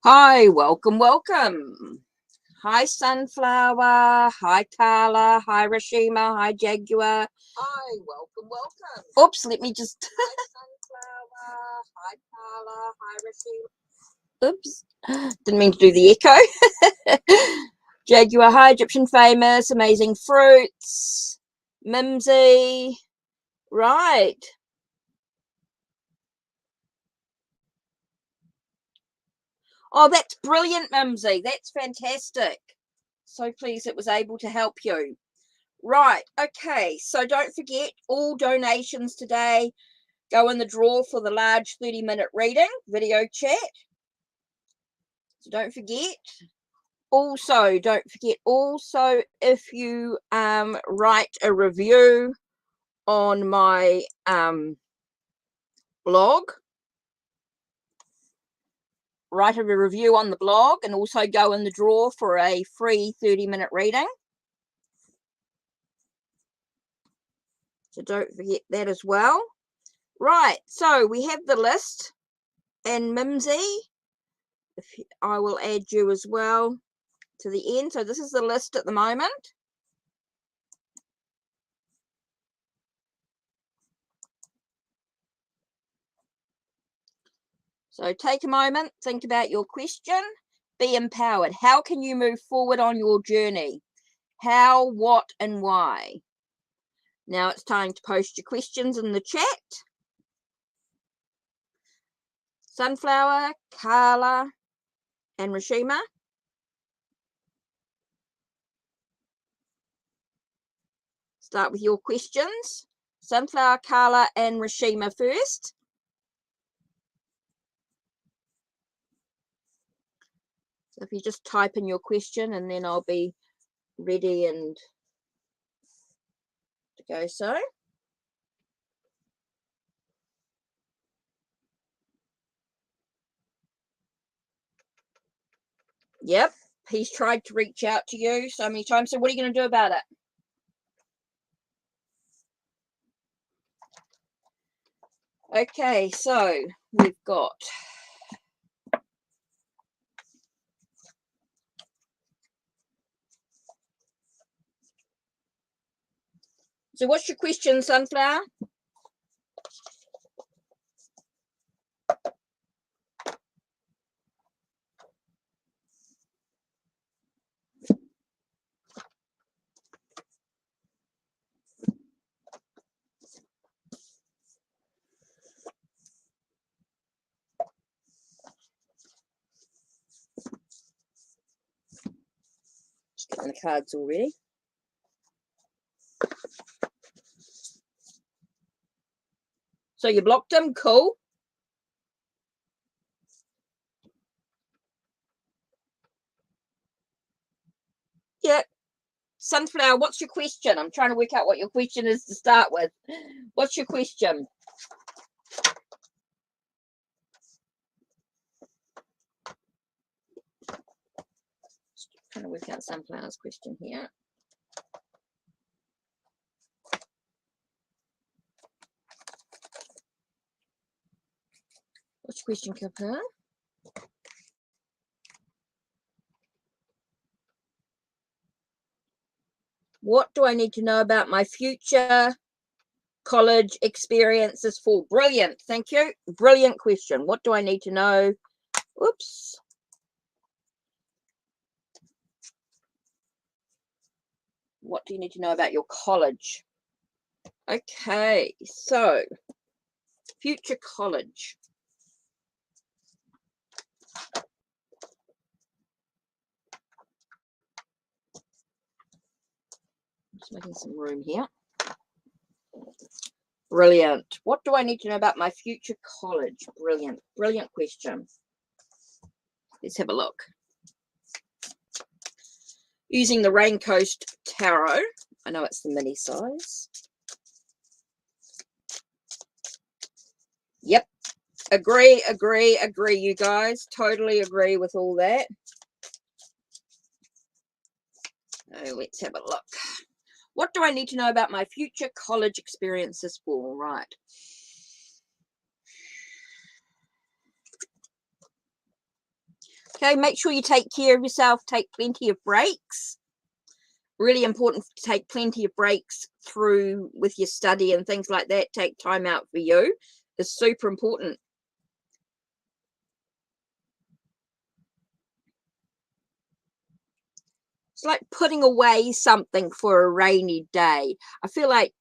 Hi, welcome. Hi, Sunflower. Hi, Karla. Hi, Rashima. Hi, Jaguar. Hi, welcome. Oops, let me just. Hi, Sunflower. Hi, Karla. Hi, Rashima. Oops, didn't mean to do the echo. Jaguar, hi, Egyptian famous, amazing fruits. Mimsy. Right. Oh, that's brilliant, Mimsy. That's fantastic. So pleased it was able to help you. Right, okay, so don't forget all donations today go in the draw for the large 30-minute reading video chat. So don't forget. Also, don't forget if you write a review on my blog, write a review on the blog and also go in the draw for a free 30-minute reading. So don't forget that as well. Right, so we have the list, and Mimsy, I will add you as well to the end. So this is the list at the moment. So take a moment, think about your question, be empowered. How can you move forward on your journey? How, what, and why? Now it's time to post your questions in the chat. Sunflower, Karla, and Rashima. Start with your questions. Sunflower, Karla, and Rashima first. So if you just type in your question and then I'll be ready and to go so. Yep, he's tried to reach out to you so many times. So what are you going to do about it? Okay, so we've got so what's your question, Sunflower? Just getting the cards already. So you blocked him, cool. Yeah. Sunflower, what's your question? I'm trying to work out what your question is to start with. What's your question? Just trying to work out Sunflower's question here. What's your question, Kappa? What do I need to know about my future college experiences for? Brilliant. Thank you. Brilliant question. What do I need to know? Oops. What do you need to know about your college? Okay, so future college. Just making some room here. Brilliant. What do I need to know about my future college? Brilliant. Brilliant question. Let's have a look. Using the Rain Coast Tarot. I know it's the mini size. Yep. Agree, you guys. Totally agree with all that. Oh, let's have a look. What do I need to know about my future college experiences for? Right. Okay, make sure you take care of yourself. Take plenty of breaks. Really important to take plenty of breaks through with your study and things like that. Take time out for you. It's super important. It's like putting away something for a rainy day. I feel like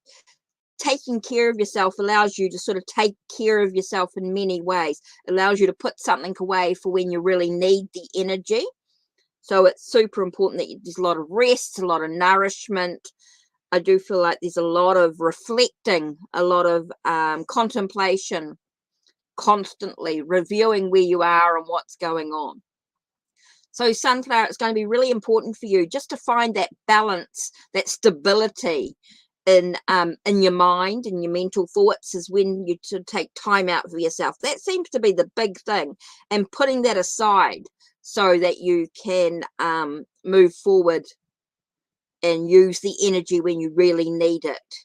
taking care of yourself allows you to sort of take care of yourself in many ways. It allows you to put something away for when you really need the energy. So it's super important that there's a lot of rest, a lot of nourishment. I do feel like there's a lot of reflecting, a lot of contemplation, constantly reviewing where you are and what's going on. So sunflower, it's going to be really important for you just to find that balance, that stability in your mind and your mental thoughts is when you to take time out for yourself. That seems to be the big thing, and putting that aside so that you can move forward and use the energy when you really need it.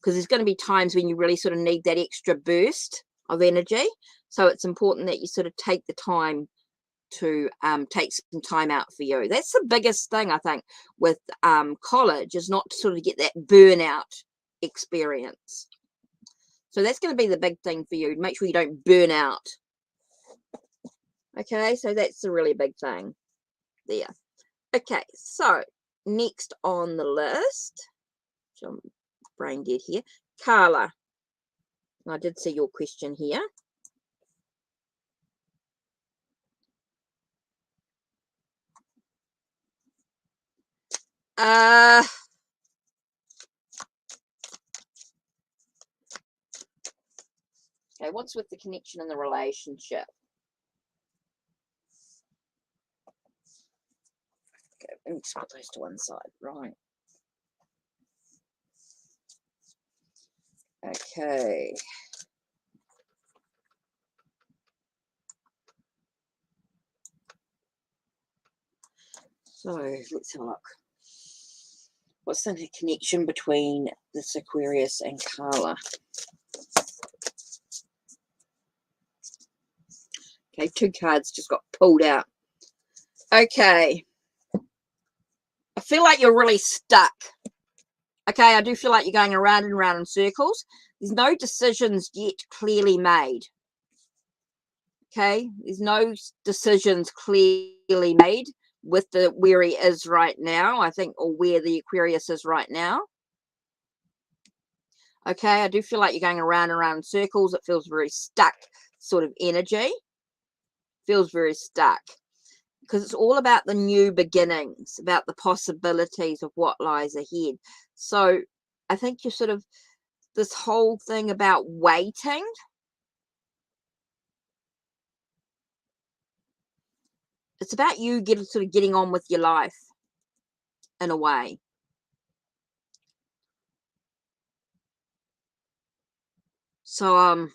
Because there's going to be times when you really sort of need that extra burst of energy. So it's important that you sort of take the time to take some time out for you. That's the biggest thing, I think, with college, is not to sort of get that burnout experience. So that's going to be the big thing for you. Make sure you don't burn out. Okay, so that's a really big thing there. Okay, so next on the list, I'm brain dead here, Karla. I did see your question here. Okay, what's with the connection in the relationship? Okay, let me just put those to one side. Right. Okay. So let's have a look. What's the connection between this Aquarius and Karla? Okay, 2 cards just got pulled out. Okay. I feel like you're really stuck. Okay, I do feel like you're going around and around in circles. There's no decisions yet clearly made. Okay, there's no decisions clearly made with the where he is right now, I think, or where the Aquarius is right now. Okay, I do feel like you're going around and around in circles. It feels very stuck sort of energy. Feels very stuck. Because it's all about the new beginnings, about the possibilities of what lies ahead. So I think you're sort of, this whole thing about waiting. It's about you sort of getting on with your life in a way. So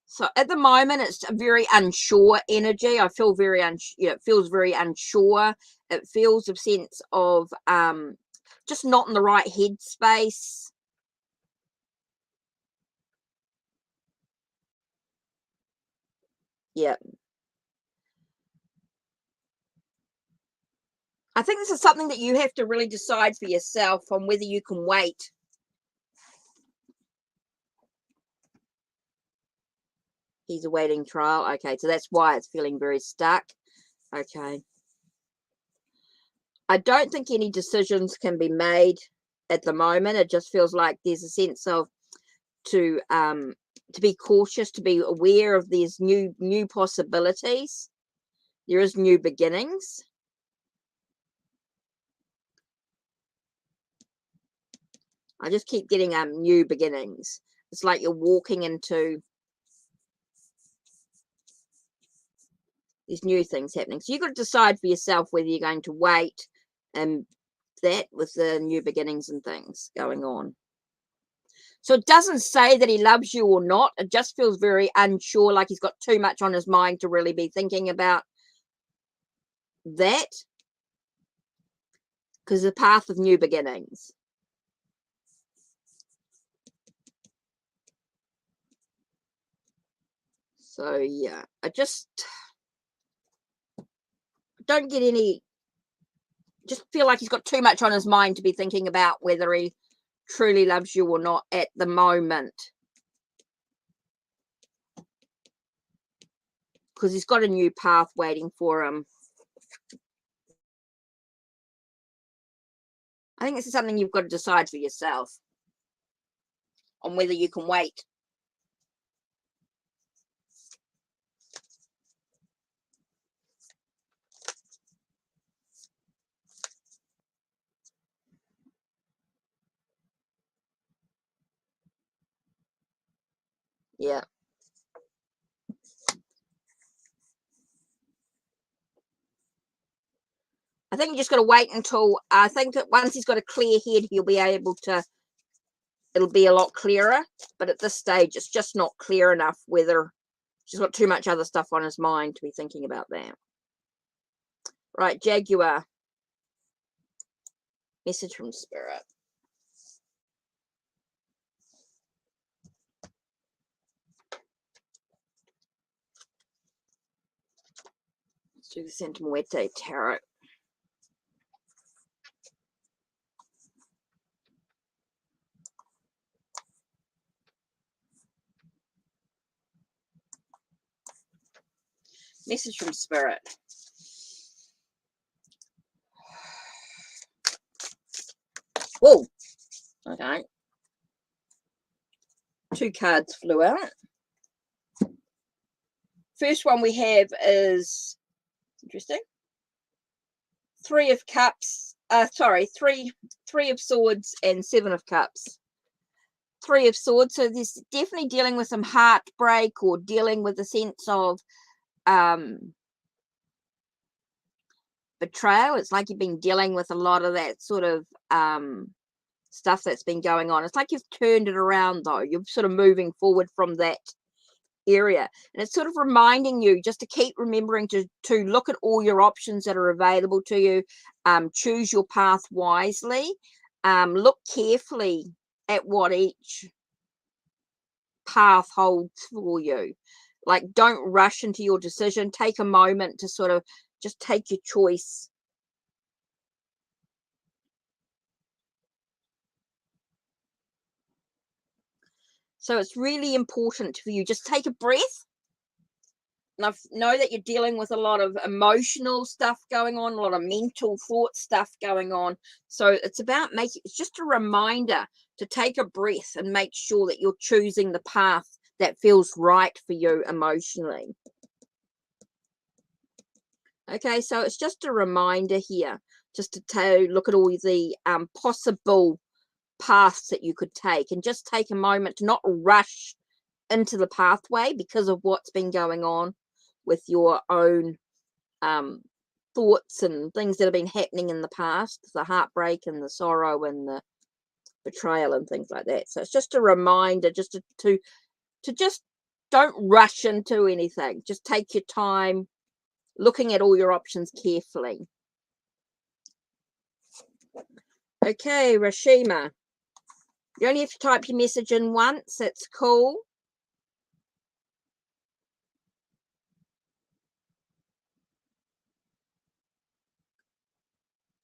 so at the moment, it's a very unsure energy. I feel very it feels very unsure. It feels a sense of just not in the right headspace. Yeah. I think this is something that you have to really decide for yourself on whether you can wait. He's awaiting trial. Okay, so that's why it's feeling very stuck. Okay. I don't think any decisions can be made at the moment. It just feels like there's a sense of to be cautious, to be aware of these new possibilities. There is new beginnings. I just keep getting new beginnings. It's like you're walking into these new things happening. So you've got to decide for yourself whether you're going to wait and that with the new beginnings and things going on. So it doesn't say that he loves you or not. It just feels very unsure, like he's got too much on his mind to really be thinking about that. Because the path of new beginnings. So yeah, I just don't get any, just feel like he's got too much on his mind to be thinking about whether he truly loves you or not at the moment, because he's got a new path waiting for him. I think this is something you've got to decide for yourself on whether you can wait. Yeah. I think you just got to wait until, I think that once he's got a clear head, he'll be able to, it'll be a lot clearer. But at this stage, it's just not clear enough whether he's got too much other stuff on his mind to be thinking about that. Right, Jaguar. Message from Spirit. Let's do the Santa Muerte Tarot. Message from Spirit. Whoa. Okay. 2 cards flew out. First one we have is interesting. 3 of Cups. Three of Swords and 7 of Cups. 3 of Swords. So this definitely dealing with some heartbreak or dealing with a sense of betrayal. It's like you've been dealing with a lot of that sort of stuff that's been going on. It's like you've turned it around, though. You're sort of moving forward from that area, and it's sort of reminding you just to keep remembering to look at all your options that are available to you. Choose your path wisely. Look carefully at what each path holds for you. Like, don't rush into your decision. Take a moment to sort of just take your choice. So it's really important for you. Just take a breath. And I know that you're dealing with a lot of emotional stuff going on, a lot of mental thought stuff going on. So it's about it's just a reminder to take a breath and make sure that you're choosing the path that feels right for you emotionally. Okay, so it's just a reminder here, just to look at all the possible paths that you could take, and just take a moment to not rush into the pathway because of what's been going on with your own thoughts and things that have been happening in the past, the heartbreak and the sorrow and the betrayal and things like that. So it's just a reminder just to just don't rush into anything. Just take your time, looking at all your options carefully. Okay, Rashima. You only have to type your message in once. That's cool.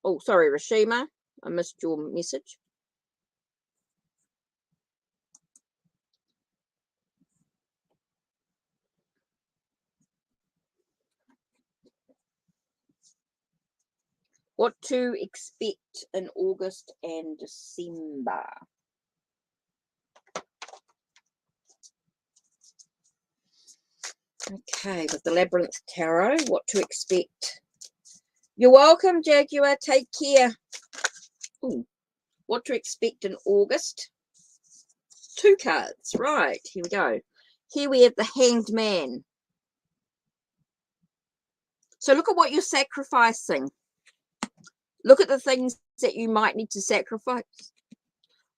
Oh, sorry, Rashima. I missed your message. What to expect in August and December. Okay, with the Labyrinth Tarot, what to expect. You're welcome, Jaguar. Take care. Ooh, what to expect in August. 2 cards. Right, here we go. Here we have the Hanged Man. So look at what you're sacrificing. Look at the things that you might need to sacrifice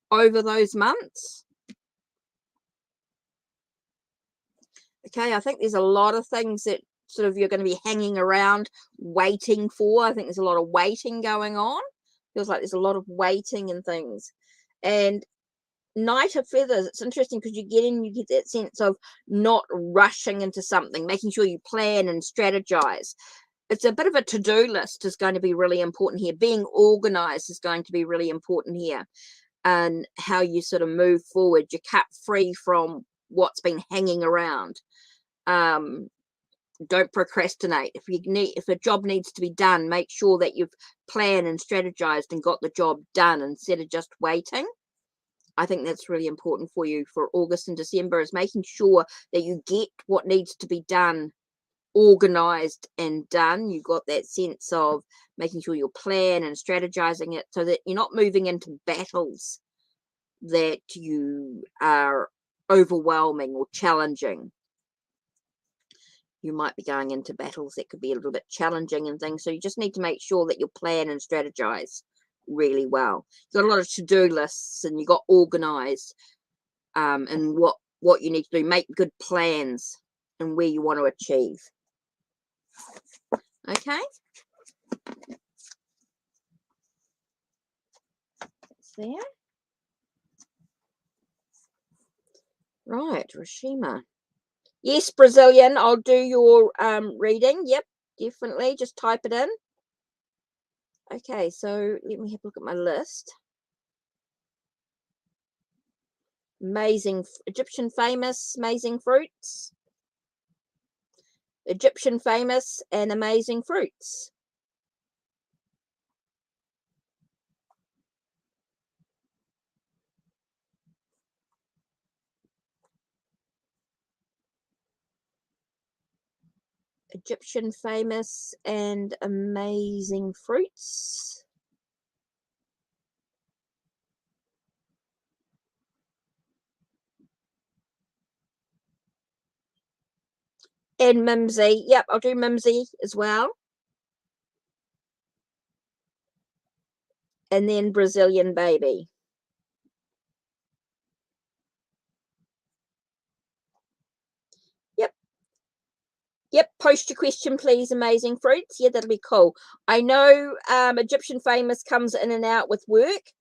over those months. Okay, I think there's a lot of things that sort of you're going to be hanging around waiting for. I think there's a lot of waiting going on. Feels like there's a lot of waiting and things. And Knight of Feathers, it's interesting because you get that sense of not rushing into something, making sure you plan and strategize. It's a bit of a to-do list is going to be really important here. Being organized is going to be really important here, and how you sort of move forward. You're cut free from what's been hanging around. Don't procrastinate. If a job needs to be done, make sure that you've planned and strategized and got the job done instead of just waiting. I think that's really important for you for August and December, is making sure that you get what needs to be done organized and done. You got that sense of making sure you're plan and strategizing it so that you're not moving into battles that you are overwhelming or challenging. You might be going into battles that could be a little bit challenging and things. So you just need to make sure that you plan and strategize really well. You've got a lot of to-do lists and you got organized and what you need to do. Make good plans and where you want to achieve. Okay. That's there. Right, Rashima. Yes, Brazilian, I'll do your reading. Yep, definitely. Just type it in. Okay, so let me have a look at my list. Amazing Egyptian famous, amazing fruits. Egyptian famous and amazing fruits. Egyptian famous and amazing fruits. And mimsy. Yep, I'll do mimsy as well. And then Brazilian baby. Yep. Yep, post your question, please. Amazing fruits. Yeah, that'll be cool. I know Egyptian famous comes in and out with work.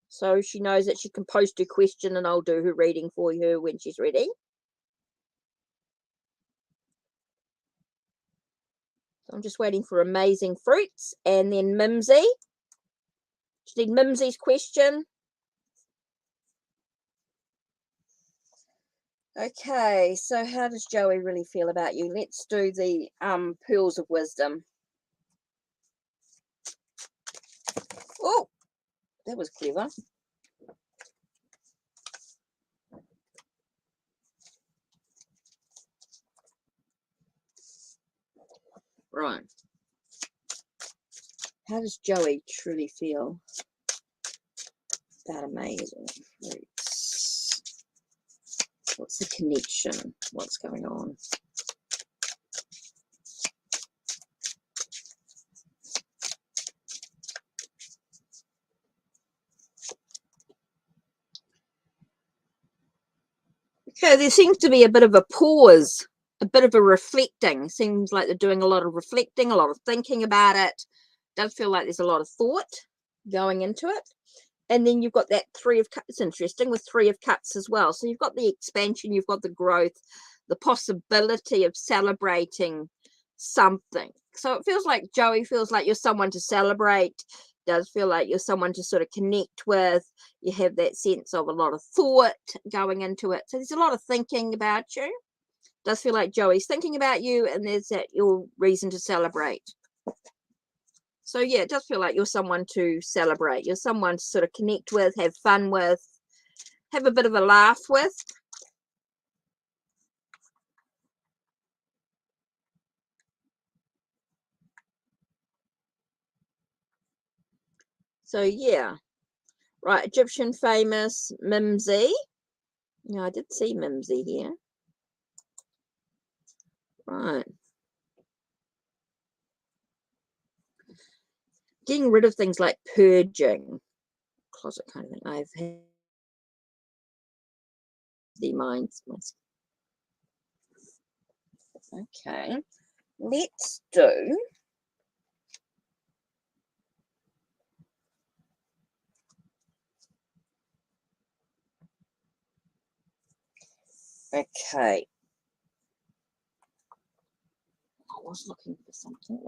So she knows that she can post her question and I'll do her reading for her when she's ready. So I'm just waiting for amazing fruits and then mimsy. Just need mimsy's question. Okay, so how does Joey really feel about you? Let's do the pearls of wisdom. Oh, that was clever. Right. How does Joey truly feel about amazing fruits? What's the connection? What's going on? Okay, there seems to be a bit of a pause, a bit of a reflecting. Seems like they're doing a lot of reflecting, a lot of thinking about it. Does feel like there's a lot of thought going into it. And then you've got that Three of Cups. It's interesting with Three of Cups as well. So you've got the expansion, you've got the growth, the possibility of celebrating something. So it feels like Joey feels like you're someone to celebrate. Does feel like you're someone to sort of connect with. You have that sense of a lot of thought going into it. So there's a lot of thinking about you. Does feel like Joey's thinking about you, and there's that your reason to celebrate. So yeah, it does feel like you're someone to celebrate. You're someone to sort of connect with, have fun with, have a bit of a laugh with. So yeah, right. Egyptian famous mimsy. Yeah, I did see mimsy here. Right. Getting rid of things like purging, closet kind of thing. I've had the minds. Okay, let's do Okay. I was looking for something.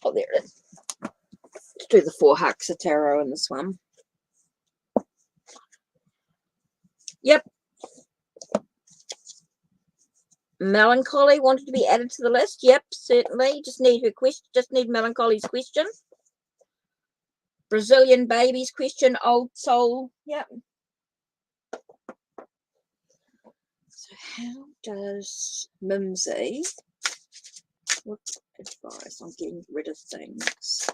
Oh, there it is. Let's do the 4 Hucks of Tarot in this one. Yep. Melancholy wanted to be added to the list. Yep, certainly. Just need her question. Just need Melancholy's question. Brazilian baby's question. Old soul. Yep. So how does Mimsy? What advice on getting rid of things?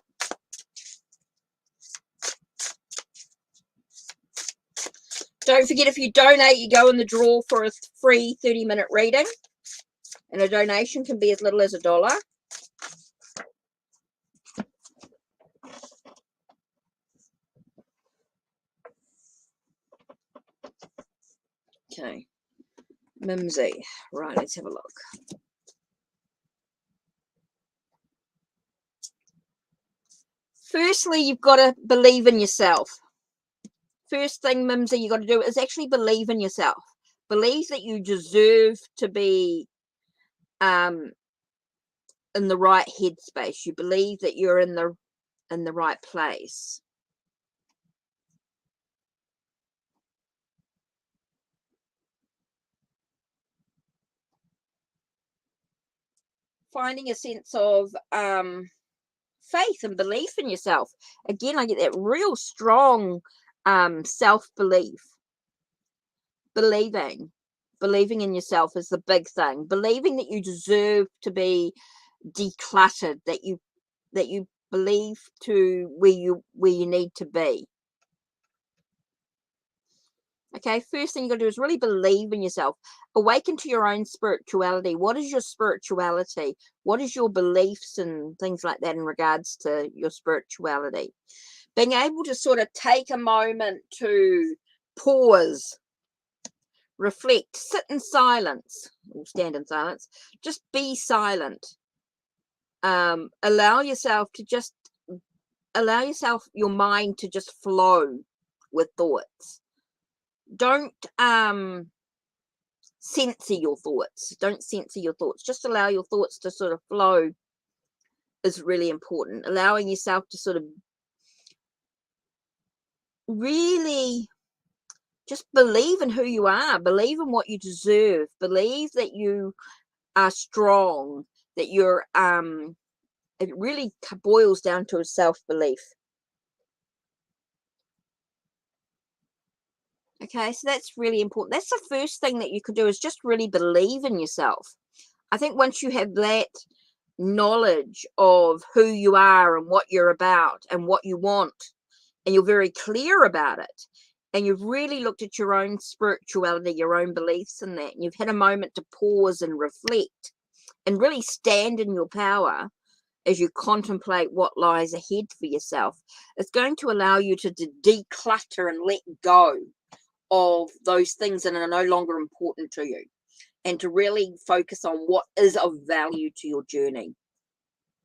Don't forget, if you donate, you go in the draw for a free 30-minute reading. And a donation can be as little as $1. Okay. Mimsy. Right, let's have a look. Firstly, you've got to believe in yourself. First thing, Mimsy, you got to do is actually believe in yourself. Believe that you deserve to be in the right headspace. You believe that you're in the right place. Finding a sense of faith and belief in yourself. Again, I get that real strong self-belief. Believing in yourself is the big thing. Believing that you deserve to be decluttered, that you believe to where you need to be. Okay, first thing you got to do is really believe in yourself. Awaken to your own spirituality. What is your spirituality? What is your beliefs and things like that in regards to your spirituality? Being able to sort of take a moment to pause, reflect, sit in silence, or stand in silence, just be silent. Allow yourself, your mind to just flow with thoughts. Don't censor your thoughts. Don't censor your thoughts. Just allow your thoughts to sort of flow is really important. Allowing yourself to sort of really just believe in who you are. Believe in what you deserve. Believe that you are strong. That you're it really boils down to a self-belief. Okay, so that's really important. That's the first thing that you could do, is just really believe in yourself. I think once you have that knowledge of who you are and what you're about and what you want, and you're very clear about it, and you've really looked at your own spirituality, your own beliefs in that, and you've had a moment to pause and reflect and really stand in your power as you contemplate what lies ahead for yourself, it's going to allow you to declutter and let go of those things that are no longer important to you, and to really focus on what is of value to your journey.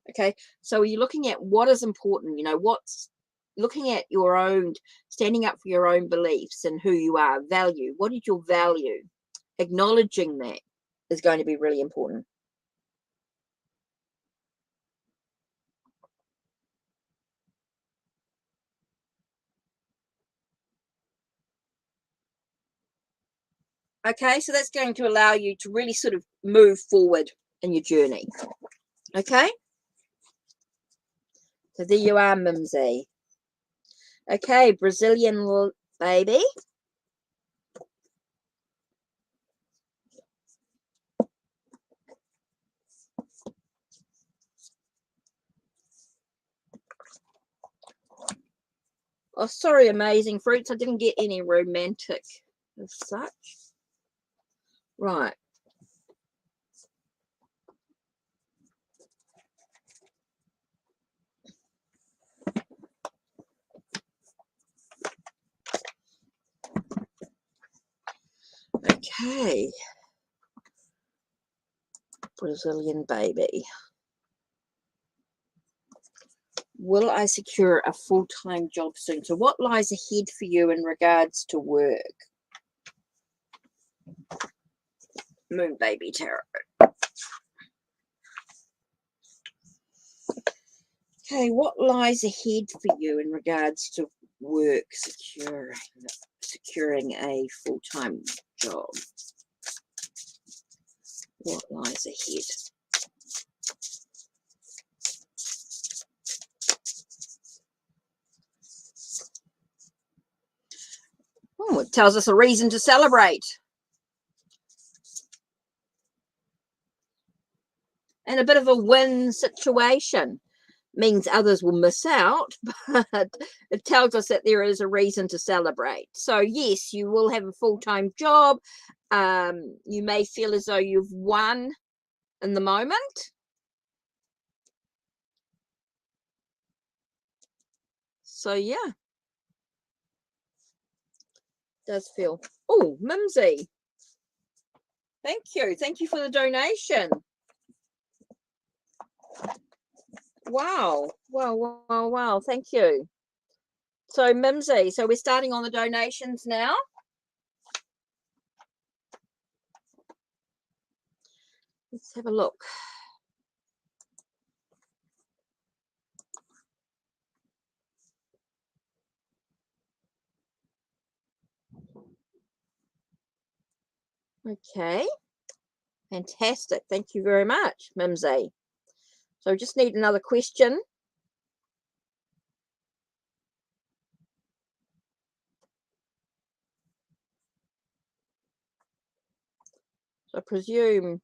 Okay, so you're looking at what is important, what's looking at your own, standing up for your own beliefs and who you are, value. What is your value? Acknowledging that is going to be really important. Okay, so that's going to allow you to really sort of move forward in your journey. Okay, so there you are, Mimsy. Okay, Brazilian baby. Oh, sorry, amazing fruits. I didn't get any romantic as such. Right. Okay. Brazilian baby. Will I secure a full-time job soon? So what lies ahead for you in regards to work? Moon Baby Tarot. Okay, what lies ahead for you in regards to work, securing a full-time job? What lies ahead? Oh, it tells us a reason to celebrate. And a bit of a win situation. Means others will miss out, but it tells us that there is a reason to celebrate. So yes, you will have a full-time job. You may feel as though you've won in the moment. So yeah, does feel. Oh, Mimsy, thank you for the donation. Wow, thank you. So Mimsy, so we're starting on the donations now. Let's have a look. Okay, fantastic. Thank you very much, Mimsy. So just need another question. So I presume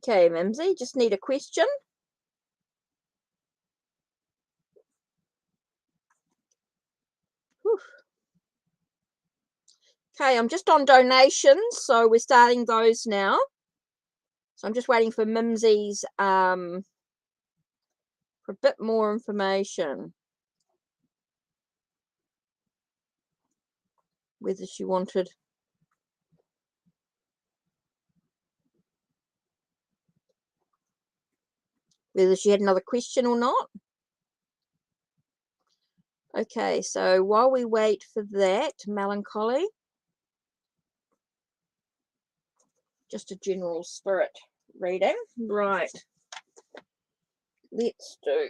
okay, Mimsy, just need a question. Whew. Okay, I'm just on donations, so we're starting those now. So I'm just waiting for Mimsy's for a bit more information. Whether she wanted whether she had another question or not. Okay, so while we wait for that, Melancholy, just a general spirit reading. Right. Let's do.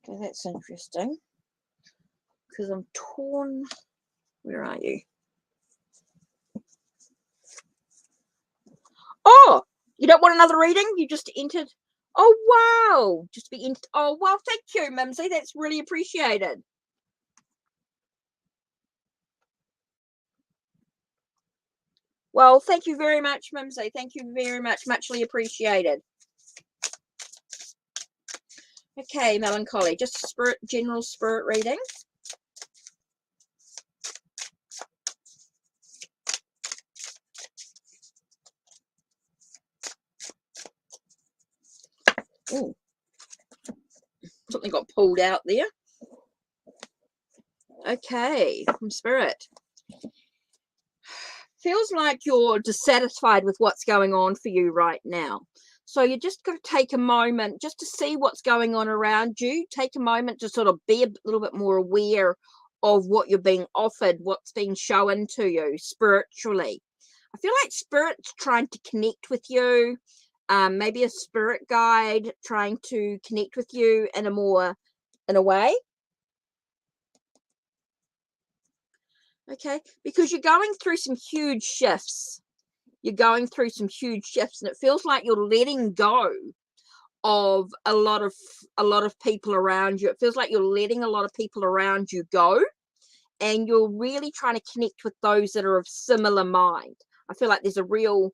Okay, that's interesting. Because I'm torn. Where are you? Oh, you don't want another reading? You just entered. Oh, wow. Just be entered. Oh, wow. Thank you, Mimsy. That's really appreciated. Well, thank you very much, Mimsy. Thank you very much. Muchly appreciated. Okay, Melancholy. Just spirit, general spirit reading. Ooh. Something got pulled out there. Okay, from Spirit. Feels like you're dissatisfied with what's going on for you right now. So you just got to take a moment just to see what's going on around you. Take a moment to sort of be a little bit more aware of what you're being offered, what's being shown to you spiritually. I feel like Spirit's trying to connect with you. Maybe a spirit guide trying to connect with you in a way. Okay, because you're going through some huge shifts. You're going through some huge shifts, and it feels like you're letting go of a lot of people around you. It feels like you're letting a lot of people around you go, and you're really trying to connect with those that are of similar mind. I feel like there's a real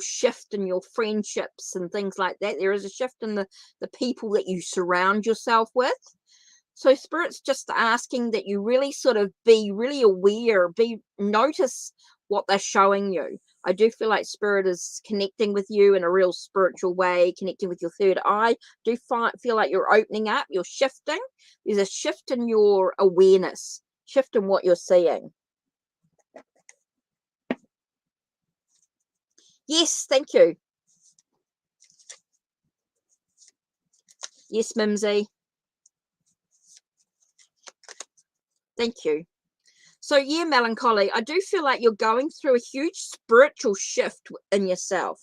shift in your friendships and things like that. There is a shift in the people that you surround yourself with. So Spirit's just asking that you really sort of be really aware, notice what they're showing you. I do feel like spirit is connecting with you in a real spiritual way, connecting with your third eye. Do feel like you're opening up, you're shifting. There's a shift in your awareness, shift in what you're seeing. Yes, thank you. Yes, Mimsy. Thank you. So yeah, Melancholy, I do feel like you're going through a huge spiritual shift in yourself.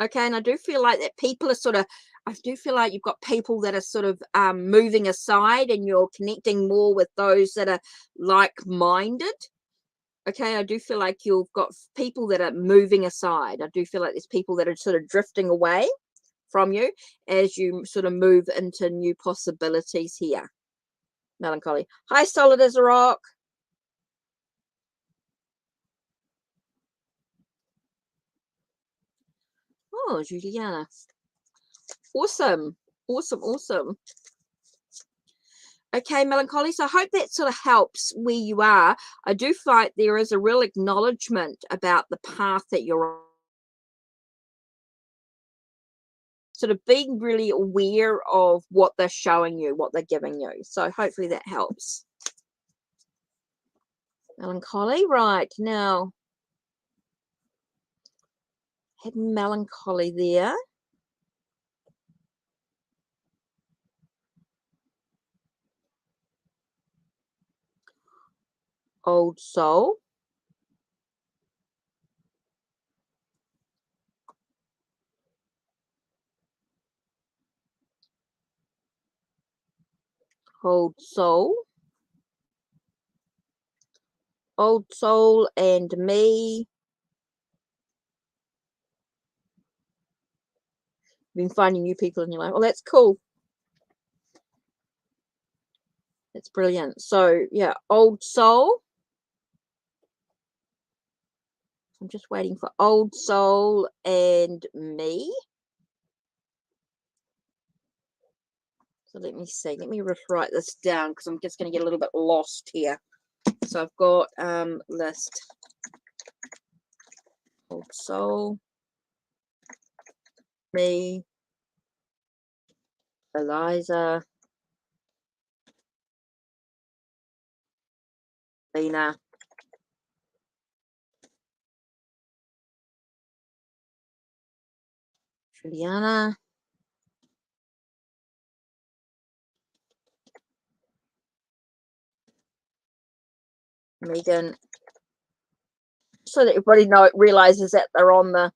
Okay, and I do feel like that people are sort of, I do feel like you've got people that are sort of moving aside, and you're connecting more with those that are like-minded. Okay, I do feel like you've got people that are moving aside. I do feel like there's people that are sort of drifting away from you as you sort of move into new possibilities here. Melancholy. Hi, Solid as a Rock. Oh, Juliana. Awesome. Awesome. Awesome. Okay, Melancholy. So I hope that sort of helps where you are. I do find there is a real acknowledgement about the path that you're on. Sort of being really aware of what they're showing you, what they're giving you. So hopefully that helps. Melancholy. Right. Now, had Melancholy there. Old Soul. Old Soul. Old Soul and me. Been finding new people in your life. Oh, that's cool. That's brilliant. So yeah, Old Soul. I'm just waiting for Old Soul and me. So let me see. Let me just write this down because I'm just going to get a little bit lost here. So I've got list. Old Soul, me, Alizah, Leena, xhuliana, Megan, so that everybody realizes that they're on the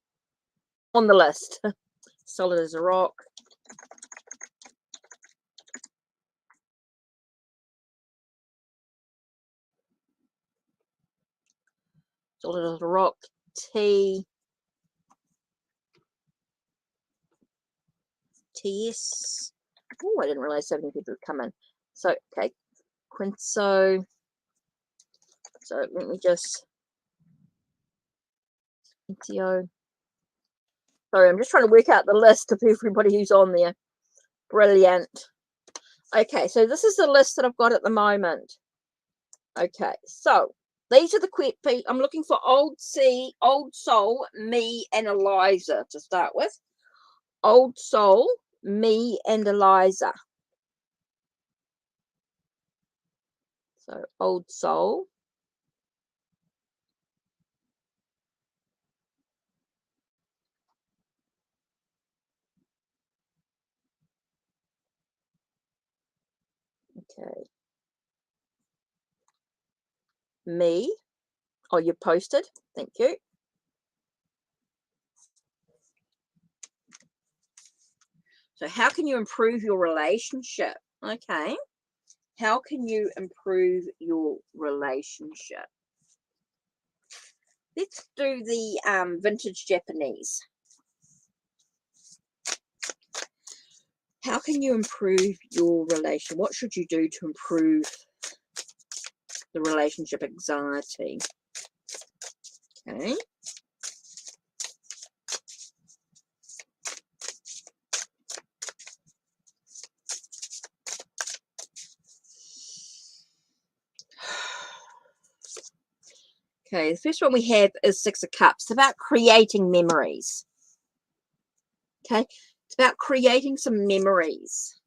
list. Solid as a rock. Solid as a rock. T. TS. Oh, I didn't realize so many people had come in. So okay, Qiniso. So let me just cynthia. Sorry, I'm just trying to work out the list of everybody who's on there. Brilliant. Okay, so this is the list that I've got at the moment. Okay, so these are the quick people. I'm looking for Old Soul, me, and Alizah to start with. Old Soul, me, and Alizah. So Old Soul. Okay. Me. Oh, you posted. Thank you. So how can you improve your relationship? Okay. How can you improve your relationship? Let's do the vintage Japanese. How can you improve your relation? What should you do to improve the relationship anxiety? Okay. Okay, the first one we have is Six of Cups. It's about creating memories. Okay, it's about creating some memories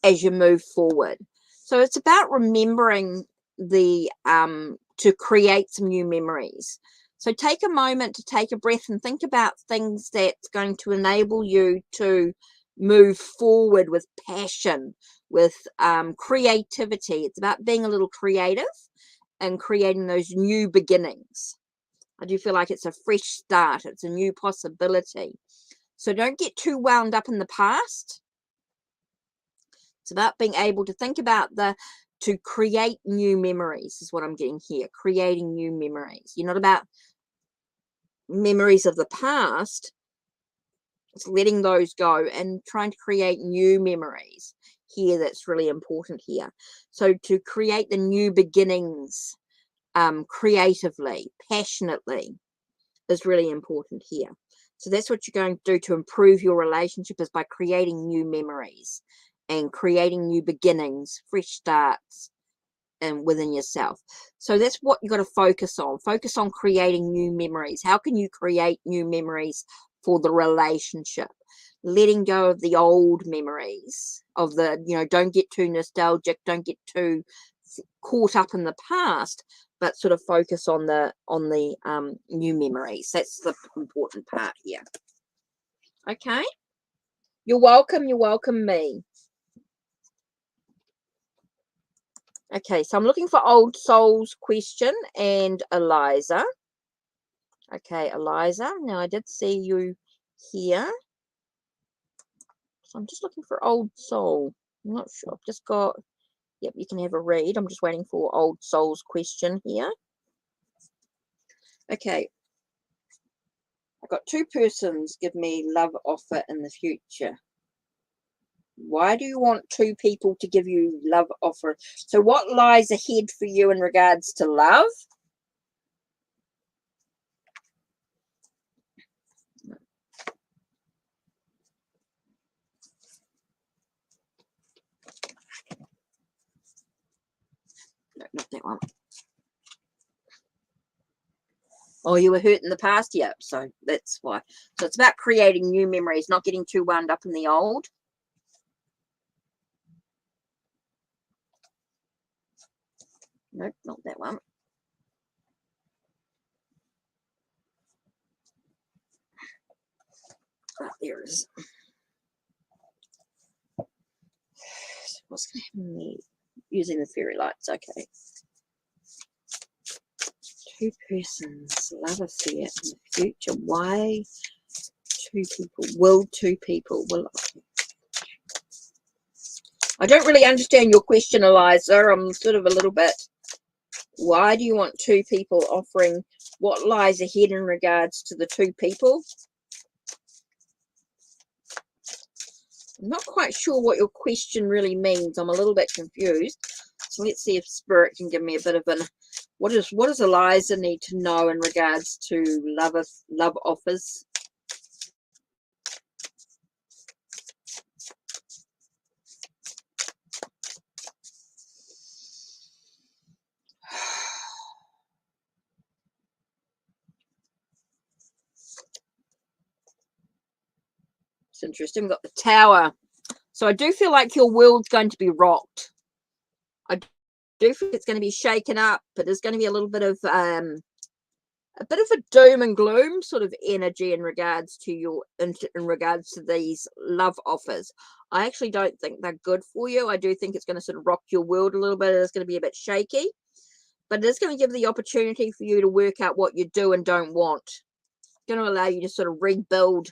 as you move forward. So it's about remembering the to create some new memories. So take a moment to take a breath and think about things that's going to enable you to move forward with passion, with creativity. It's about being a little creative and creating those new beginnings. I do feel like it's a fresh start. It's a new possibility. So don't get too wound up in the past. It's about being able to think about to create new memories is what I'm getting here. Creating new memories. You're not about memories of the past. It's letting those go and trying to create new memories here. That's really important here. So to create the new beginnings creatively, passionately is really important here. So that's what you're going to do to improve your relationship, is by creating new memories and creating new beginnings, fresh starts, and within yourself. So that's what you got to focus on. Focus on creating new memories. How can you create new memories for the relationship? Letting go of the old memories of don't get too nostalgic, don't get too caught up in the past, but sort of focus on the new memories. That's the important part here. Okay, you're welcome. You're welcome, me. Okay, so I'm looking for Old Soul's question and Alizah. Okay, Alizah. Now I did see you here, so I'm just looking for Old Soul. I'm not sure. I've just got. Yep, you can have a read. I'm just waiting for Old Soul's question here. Okay. I've got two persons give me love offer in the future. Why do you want two people to give you love offer? So what lies ahead for you in regards to love? No, not that one. Oh, you were hurt in the past? Yep, so that's why. So it's about creating new memories, not getting too wound up in the old. Nope, not that one. Oh, there it is. What's going to happen there? Using the fairy lights, okay. Two persons, love affair in the future. Why two people? Will two people? Will I don't really understand your question, Alizah. I'm sort of a little bit. Why do you want two people offering? What lies ahead in regards to the two people? I'm not quite sure what your question really means. I'm a little bit confused. So let's see if Spirit can give me a bit of an. What does Alizah need to know in regards to love offers? It's interesting. We've got the Tower. So I do feel like your world's going to be rocked. I do think it's going to be shaken up, but there's going to be a little bit of a doom and gloom sort of energy in regards to these love offers. I actually don't think they're good for you. I do think it's going to sort of rock your world a little bit. It's going to be a bit shaky, but it's going to give the opportunity for you to work out what you do and don't want. It's going to allow you to sort of rebuild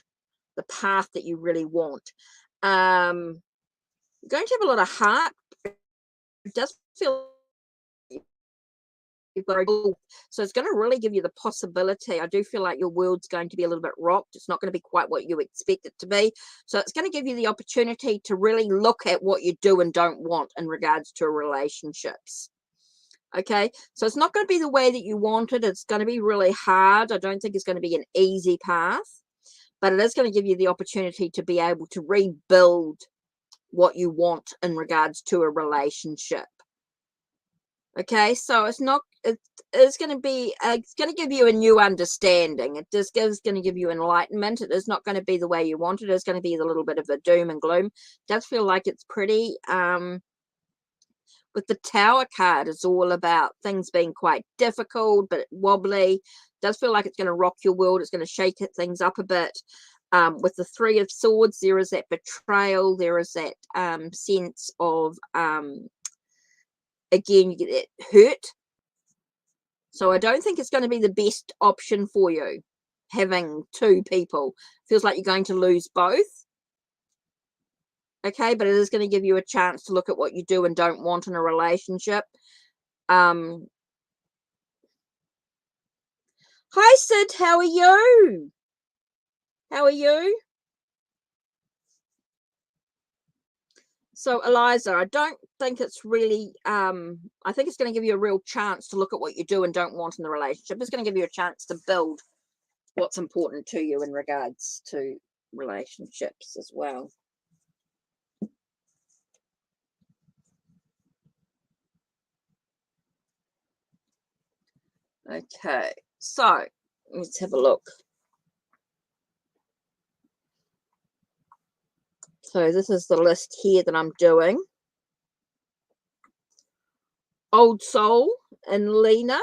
the path that you really want. You're going to have a lot of heart. It does feel you've got so it's going to really give you the possibility. I do feel like your world's going to be a little bit rocked. It's not going to be quite what you expect it to be. So it's going to give you the opportunity to really look at what you do and don't want in regards to relationships. Okay, so it's not going to be the way that you want it. It's going to be really hard. I don't think it's going to be an easy path, but it is going to give you the opportunity to be able to rebuild what you want in regards to a relationship. Okay, so it's not, it's going to be, it's going to give you a new understanding. It just is going to give you enlightenment. It is not going to be the way you want it. It's going to be a little bit of a doom and gloom. It does feel like it's pretty, with the Tower card, it's all about things being quite difficult, but wobbly. It does feel like it's going to rock your world. It's going to shake things up a bit. With the Three of Swords, there is that betrayal. There is that sense of, again, you get that hurt. So I don't think it's going to be the best option for you, having two people. Feels like you're going to lose both. Okay, but it is going to give you a chance to look at what you do and don't want in a relationship. Hi, Sid. How are you? How are you? So, Alizah, I don't think it's really, I think it's going to give you a real chance to look at what you do and don't want in the relationship. It's going to give you a chance to build what's important to you in regards to relationships as well. Okay, so let's have a look. So this is the list here that I'm doing. Old Soul and Leena.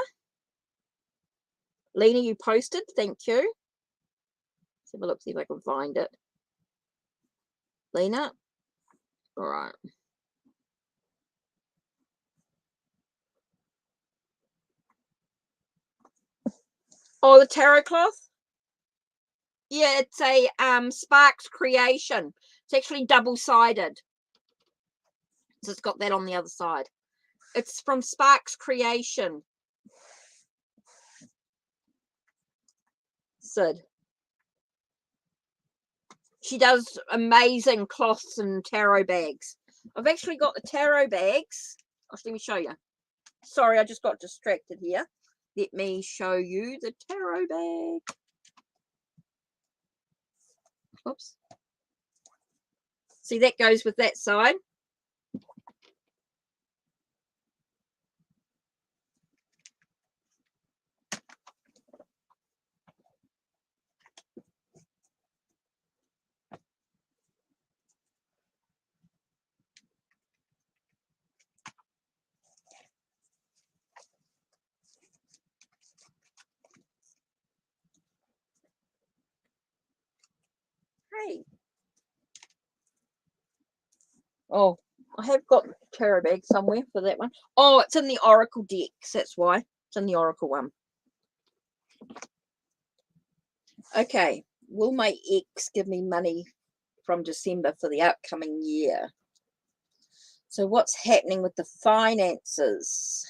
Leena, you posted. Thank you. Let's have a look, see if I can find it. Leena. All right. Oh, the tarot cloth. Yeah, it's a Sparks creation. It's actually double-sided. So it's got that on the other side. It's from Sparks Creation. Sid. She does amazing cloths and tarot bags. I've actually got the tarot bags. Oh, let me show you. Sorry, I just got distracted here. Let me show you the tarot bag. Oops. See, that goes with that side. Hey. Oh, I have got the tarot bag somewhere for that one. Oh, it's in the Oracle decks. That's why. It's in the Oracle one. Okay. Will my ex give me money from December for the upcoming year? So what's happening with the finances?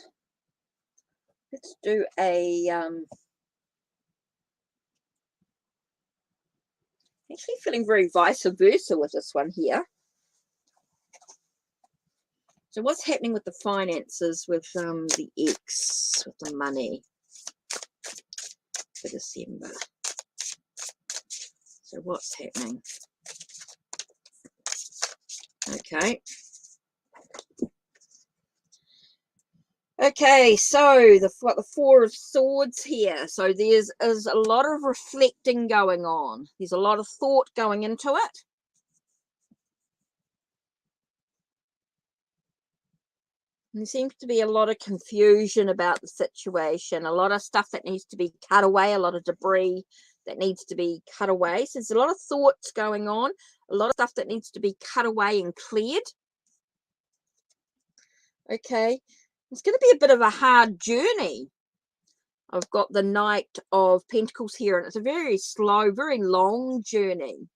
Let's do a actually feeling very vice versa with this one here. So what's happening with the finances with the ex, with the money for December? So what's happening? Okay. Okay, so got the Four of Swords here. So there's a lot of reflecting going on. There's a lot of thought going into it. There seems to be a lot of confusion about the situation, a lot of stuff that needs to be cut away, a lot of debris that needs to be cut away. So there's a lot of thoughts going on, a lot of stuff that needs to be cut away and cleared. Okay, it's going to be a bit of a hard journey. I've got the Knight of Pentacles here, and it's a very slow, very long journey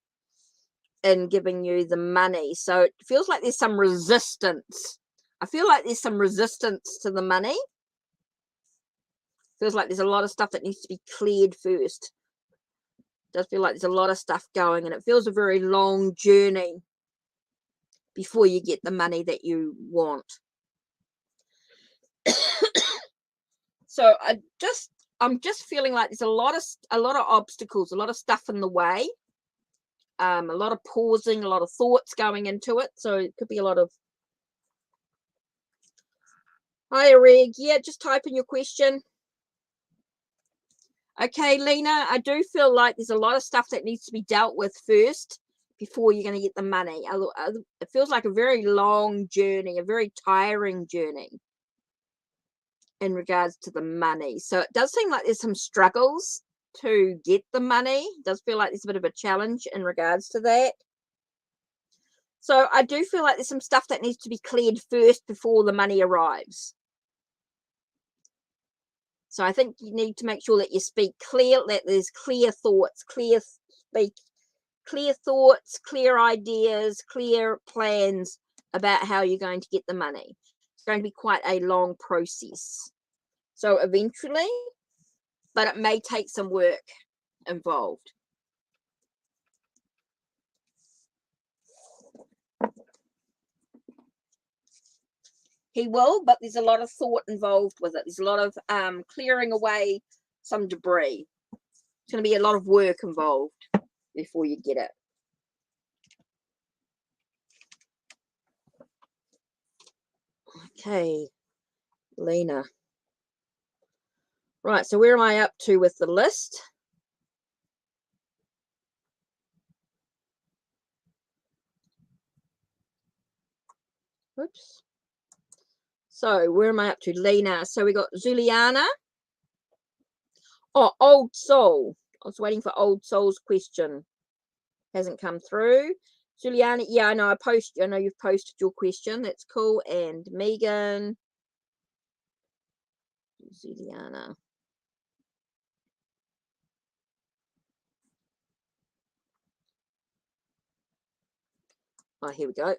in giving you the money. So it feels like there's some resistance. I feel like there's some resistance to the money. Feels like there's a lot of stuff that needs to be cleared first. It does feel like there's a lot of stuff going, and it feels a very long journey before you get the money that you want. So I'm just feeling like there's a lot of obstacles, a lot of stuff in the way, a lot of pausing, a lot of thoughts going into it. So it could be a lot of Hi, Areeg. Yeah, just type in your question. Okay, Leena, I do feel like there's a lot of stuff that needs to be dealt with first before you're going to get the money. It feels like a very long journey, a very tiring journey in regards to the money. So it does seem like there's some struggles to get the money. It does feel like there's a bit of a challenge in regards to that. So I do feel like there's some stuff that needs to be cleared first before the money arrives. So I think you need to make sure that you speak clear, that there's clear thoughts, clear thoughts, clear ideas, clear plans about how you're going to get the money. It's going to be quite a long process. So eventually, but it may take some work involved. He will, but there's a lot of thought involved with it. There's a lot of clearing away some debris. It's going to be a lot of work involved before you get it. Okay, Leena. Right, so where am I up to with the list? Oops. So where am I up to? Leena. So we got xhuliana. Oh, Old Soull. I was waiting for Old Soull's question. Hasn't come through. xhuliana, yeah, I know. I know you've posted your question. That's cool. And Megan. xhuliana. Oh, here we go.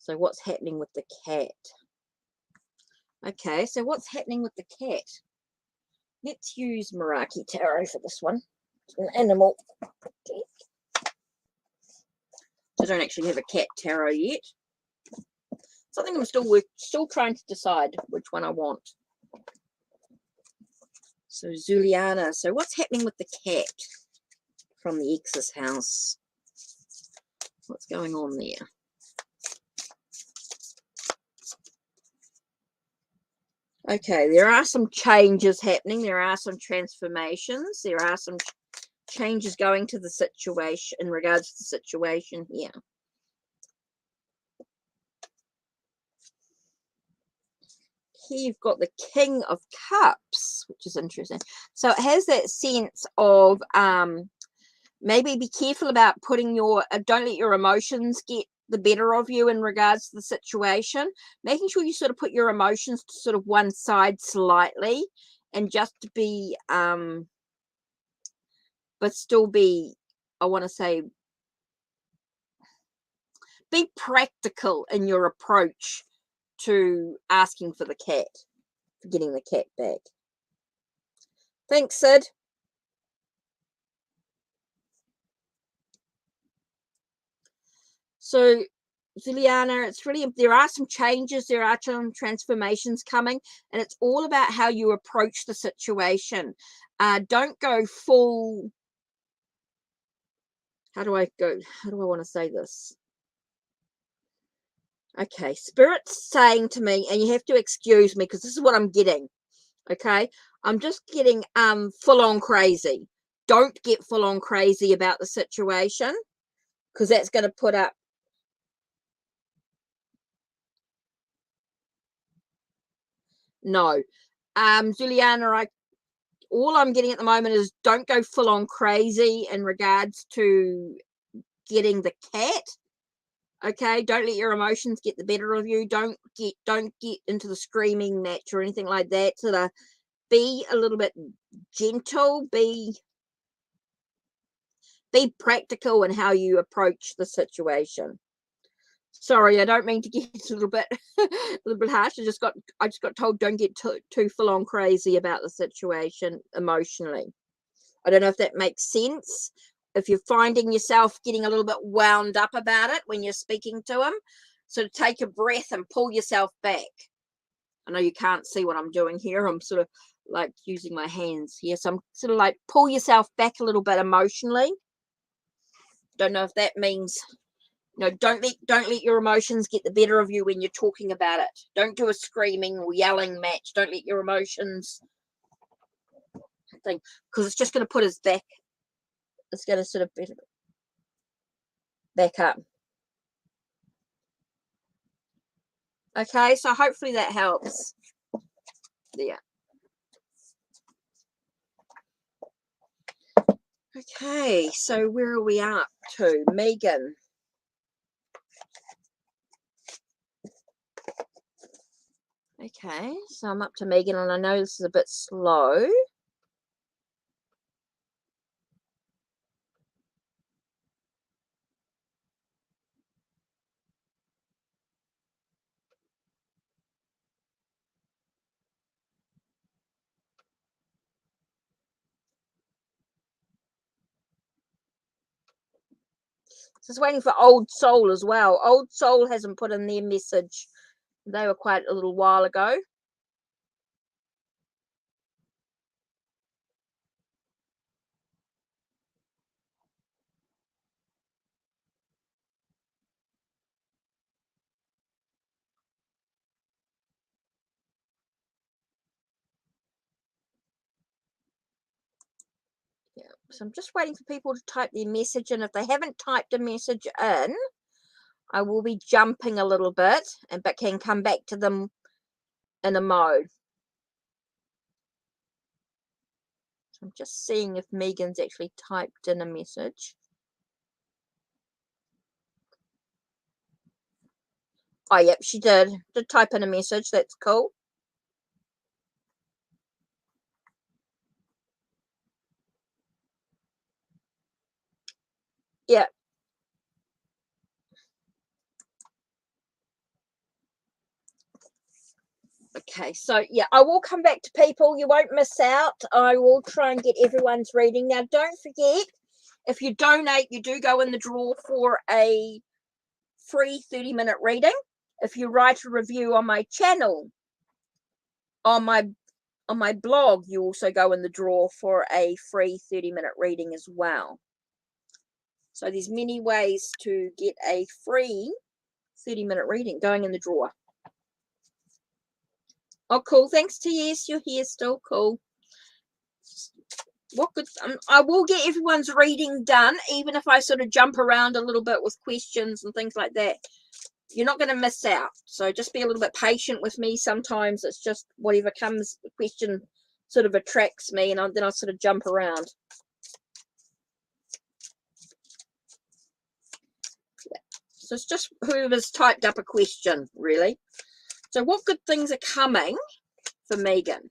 So what's happening with the cat? Okay, so what's happening with the cat? Let's use Meraki Tarot for this one. It's an animal. I don't actually have a cat tarot yet. Something I'm still trying to decide which one I want. So xhuliana. So what's happening with the cat from the ex's house? What's going on there? Okay, there are some changes happening. There are some transformations. There are some changes going to the situation in regards to the situation here. Here you've got the King of Cups, which is interesting. So it has that sense of maybe be careful about putting your don't let your emotions get the better of you in regards to the situation. Making sure you sort of put your emotions to sort of one side slightly and just be but still be, I want to say, be practical in your approach to asking for the cat, for getting the cat back. Thanks, Sid. So xhuliana, it's really, there are some changes, there are some transformations coming, and it's all about how you approach the situation. Don't go full, how do I want to say this? Okay, Spirit's saying to me, and you have to excuse me because this is what I'm getting. Okay, I'm just getting full on crazy. Don't get full on crazy about the situation, because that's going to put up. No, xhuliana, all I'm getting at the moment is don't go full on crazy in regards to getting the cat. Okay, don't let your emotions get the better of you. Don't get into the screaming match or anything like that. Sort of be a little bit gentle, be practical in how you approach the situation. Sorry, I don't mean to get a little bit harsh. I just got told don't get too full on crazy about the situation emotionally. I don't know if that makes sense. If you're finding yourself getting a little bit wound up about it when you're speaking to him, sort of take a breath and pull yourself back. I know you can't see what I'm doing here. I'm sort of like using my hands here. So I'm sort of like pull yourself back a little bit emotionally. Don't know if that means You know, don't let your emotions get the better of you when you're talking about it. Don't do a screaming or yelling match. Don't let your emotions thing, because it's just going to put us back. It's going to sort of back up. Okay, so hopefully that helps. Yeah. Okay, so where are we up to? Megan. Okay, so I'm up to Megan, and I know this is a bit slow. Just waiting for Old Soull as well. Old Soull hasn't put in their message. They were quite a little while ago. Yeah, so I'm just waiting for people to type their message in. If they haven't typed a message in, I will be jumping a little bit, but can come back to them in a mo. So I'm just seeing if Megan's actually typed in a message. Oh, yep, she did type in a message. That's cool. Yeah. Okay, so yeah, I will come back to people. You won't miss out. I will try and get everyone's reading. Now, don't forget, if you donate, you do go in the draw for a free 30-minute reading. If you write a review on my channel, on my blog, you also go in the draw for a free 30-minute reading as well. So there's many ways to get a free 30-minute reading going in the draw. Oh, cool. Thanks to yes, you're here still. Cool. What good? I will get everyone's reading done, even if I sort of jump around a little bit with questions and things like that. You're not going to miss out. So just be a little bit patient with me. Sometimes it's just whatever comes, the question sort of attracts me, and then I sort of jump around. So it's just whoever's typed up a question, really. So what good things are coming for Megan?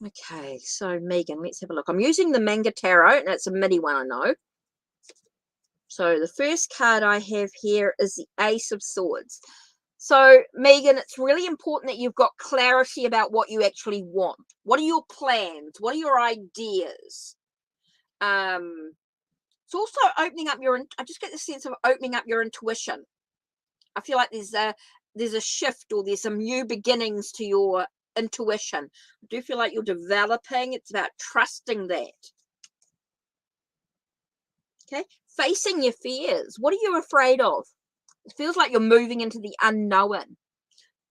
Okay, so Megan, let's have a look. I'm using the Manga Tarot, and it's a mini one, I know. So the first card I have here is the Ace of Swords. So, Megan, it's really important that you've got clarity about what you actually want. What are your plans? What are your ideas? It's also opening up your, I just get the sense of opening up your intuition. I feel like there's a shift, or there's some new beginnings to your intuition. I do feel like you're developing. It's about trusting that. Okay, facing your fears. What are you afraid of? It feels like you're moving into the unknown.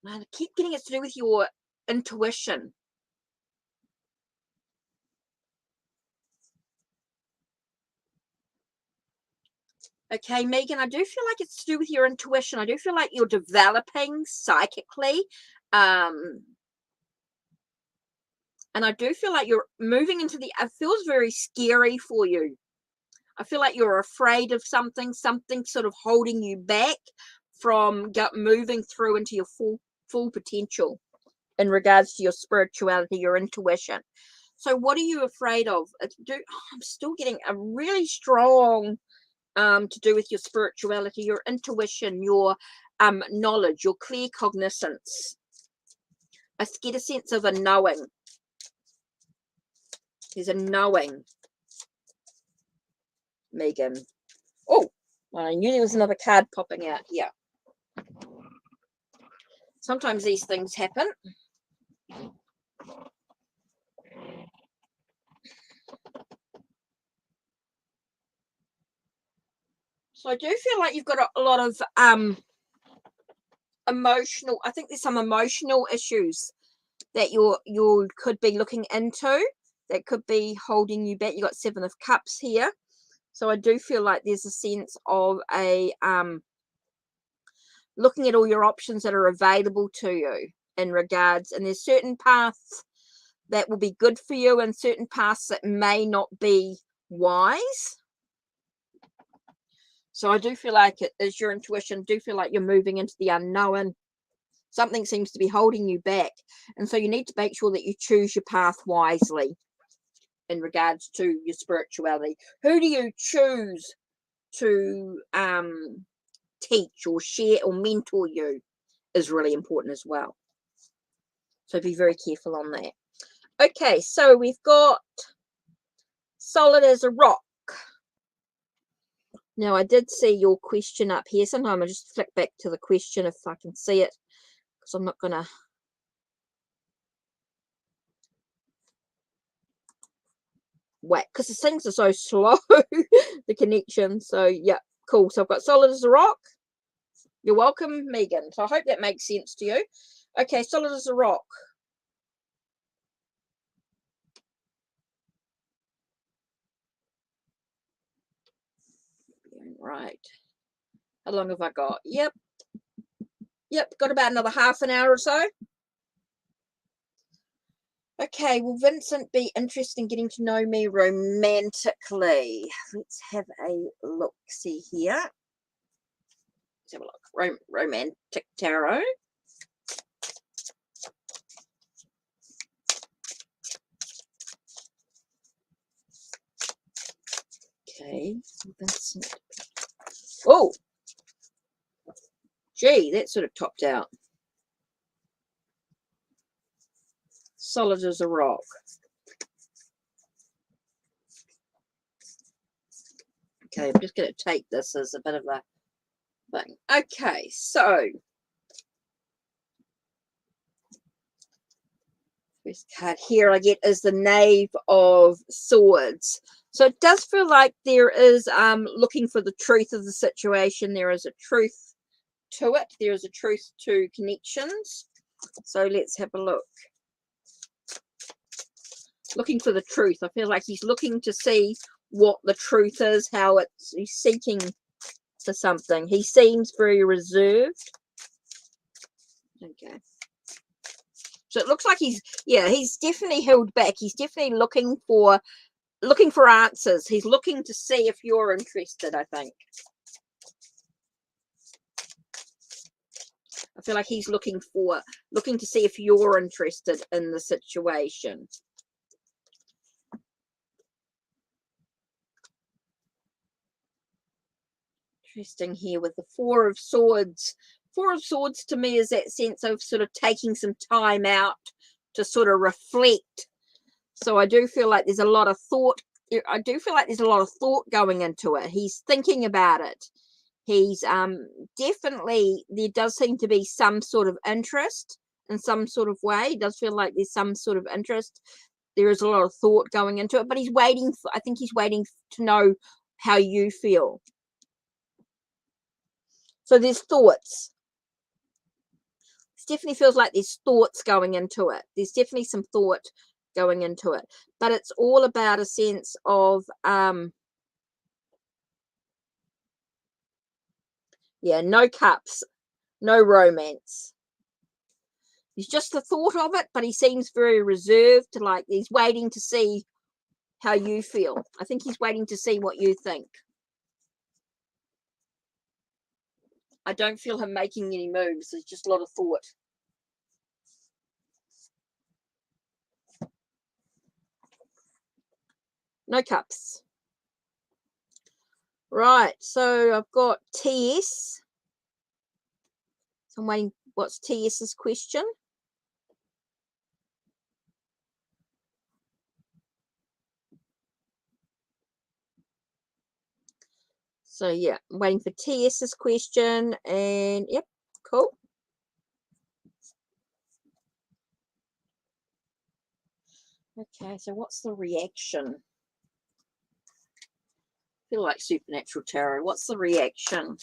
I keep getting it to do with your intuition. Okay, Megan, I do feel like it's to do with your intuition. I do feel like you're developing psychically. And I do feel like you're moving into the, it feels very scary for you. I feel like you're afraid of something sort of holding you back from moving through into your full potential in regards to your spirituality, your intuition. So what are you afraid of? I'm still getting a really strong to do with your spirituality, your intuition, your knowledge, your clear cognizance. I get a sense of a knowing. There's a knowing, Megan. Oh, I knew there was another card popping out here. Sometimes these things happen. So I do feel like you've got a lot of emotional, I think there's some emotional issues that you could be looking into that could be holding you back. You got 7 of Cups here. So I do feel like there's a sense of a looking at all your options that are available to you in regards, and there's certain paths that will be good for you and certain paths that may not be wise. So I do feel like it is your intuition. Do feel like you're moving into the unknown. Something seems to be holding you back. And so you need to make sure that you choose your path wisely in regards to your spirituality. Who do you choose to teach or share or mentor you is really important as well. So be very careful on that. Okay, so we've got solid as a rock. Now, I did see your question up here. Sometimes I just flick back to the question if I can see it, because I'm not going to... wait, because the things are so slow, the connection. So, yeah, cool. So I've got solid as a rock. You're welcome, Megan. So I hope that makes sense to you. Okay, solid as a rock. Right. How long have I got? Yep, got about another half an hour or so. Okay, will Vincent be interested in getting to know me romantically? Let's have a look. See here. Let's have a look. Romantic tarot. Okay, Vincent. Oh, gee, that sort of topped out. Solid as a rock. Okay, I'm just going to take this as a bit of a thing. Okay, so first card here I get is the Knave of Swords. So it does feel like there is looking for the truth of the situation. There is a truth to it. There is a truth to connections. So let's have a look. Looking for the truth. I feel like he's looking to see what the truth is, how he's seeking for something. He seems very reserved. Okay. So it looks like he's definitely held back. He's definitely looking for answers. He's looking to see if you're interested, I think. I feel like he's looking to see if you're interested in the situation. Interesting here with the Four of Swords. Four of Swords to me is that sense of sort of taking some time out to sort of reflect. So I do feel like there's a lot of thought. I do feel like there's a lot of thought going into it. He's thinking about it. He's definitely, there does seem to be some sort of interest in some sort of way. It does feel like there's some sort of interest. There is a lot of thought going into it, but he's waiting for, I think he's waiting to know how you feel. So there's thoughts. It definitely feels like there's thoughts going into it. There's definitely some thought going into it, but it's all about a sense of yeah, no cups, no romance. He's just the thought of it, but he seems very reserved, like he's waiting to see how you feel. I think he's waiting to see what you think. I don't feel him making any moves. There's just a lot of thought. No cups. Right, so I've got TS. So I'm waiting. What's TS's question? So yeah, I'm waiting for TS's question, and yep, cool. Okay, so what's the reaction? Feel like Supernatural Tarot. What's the reaction?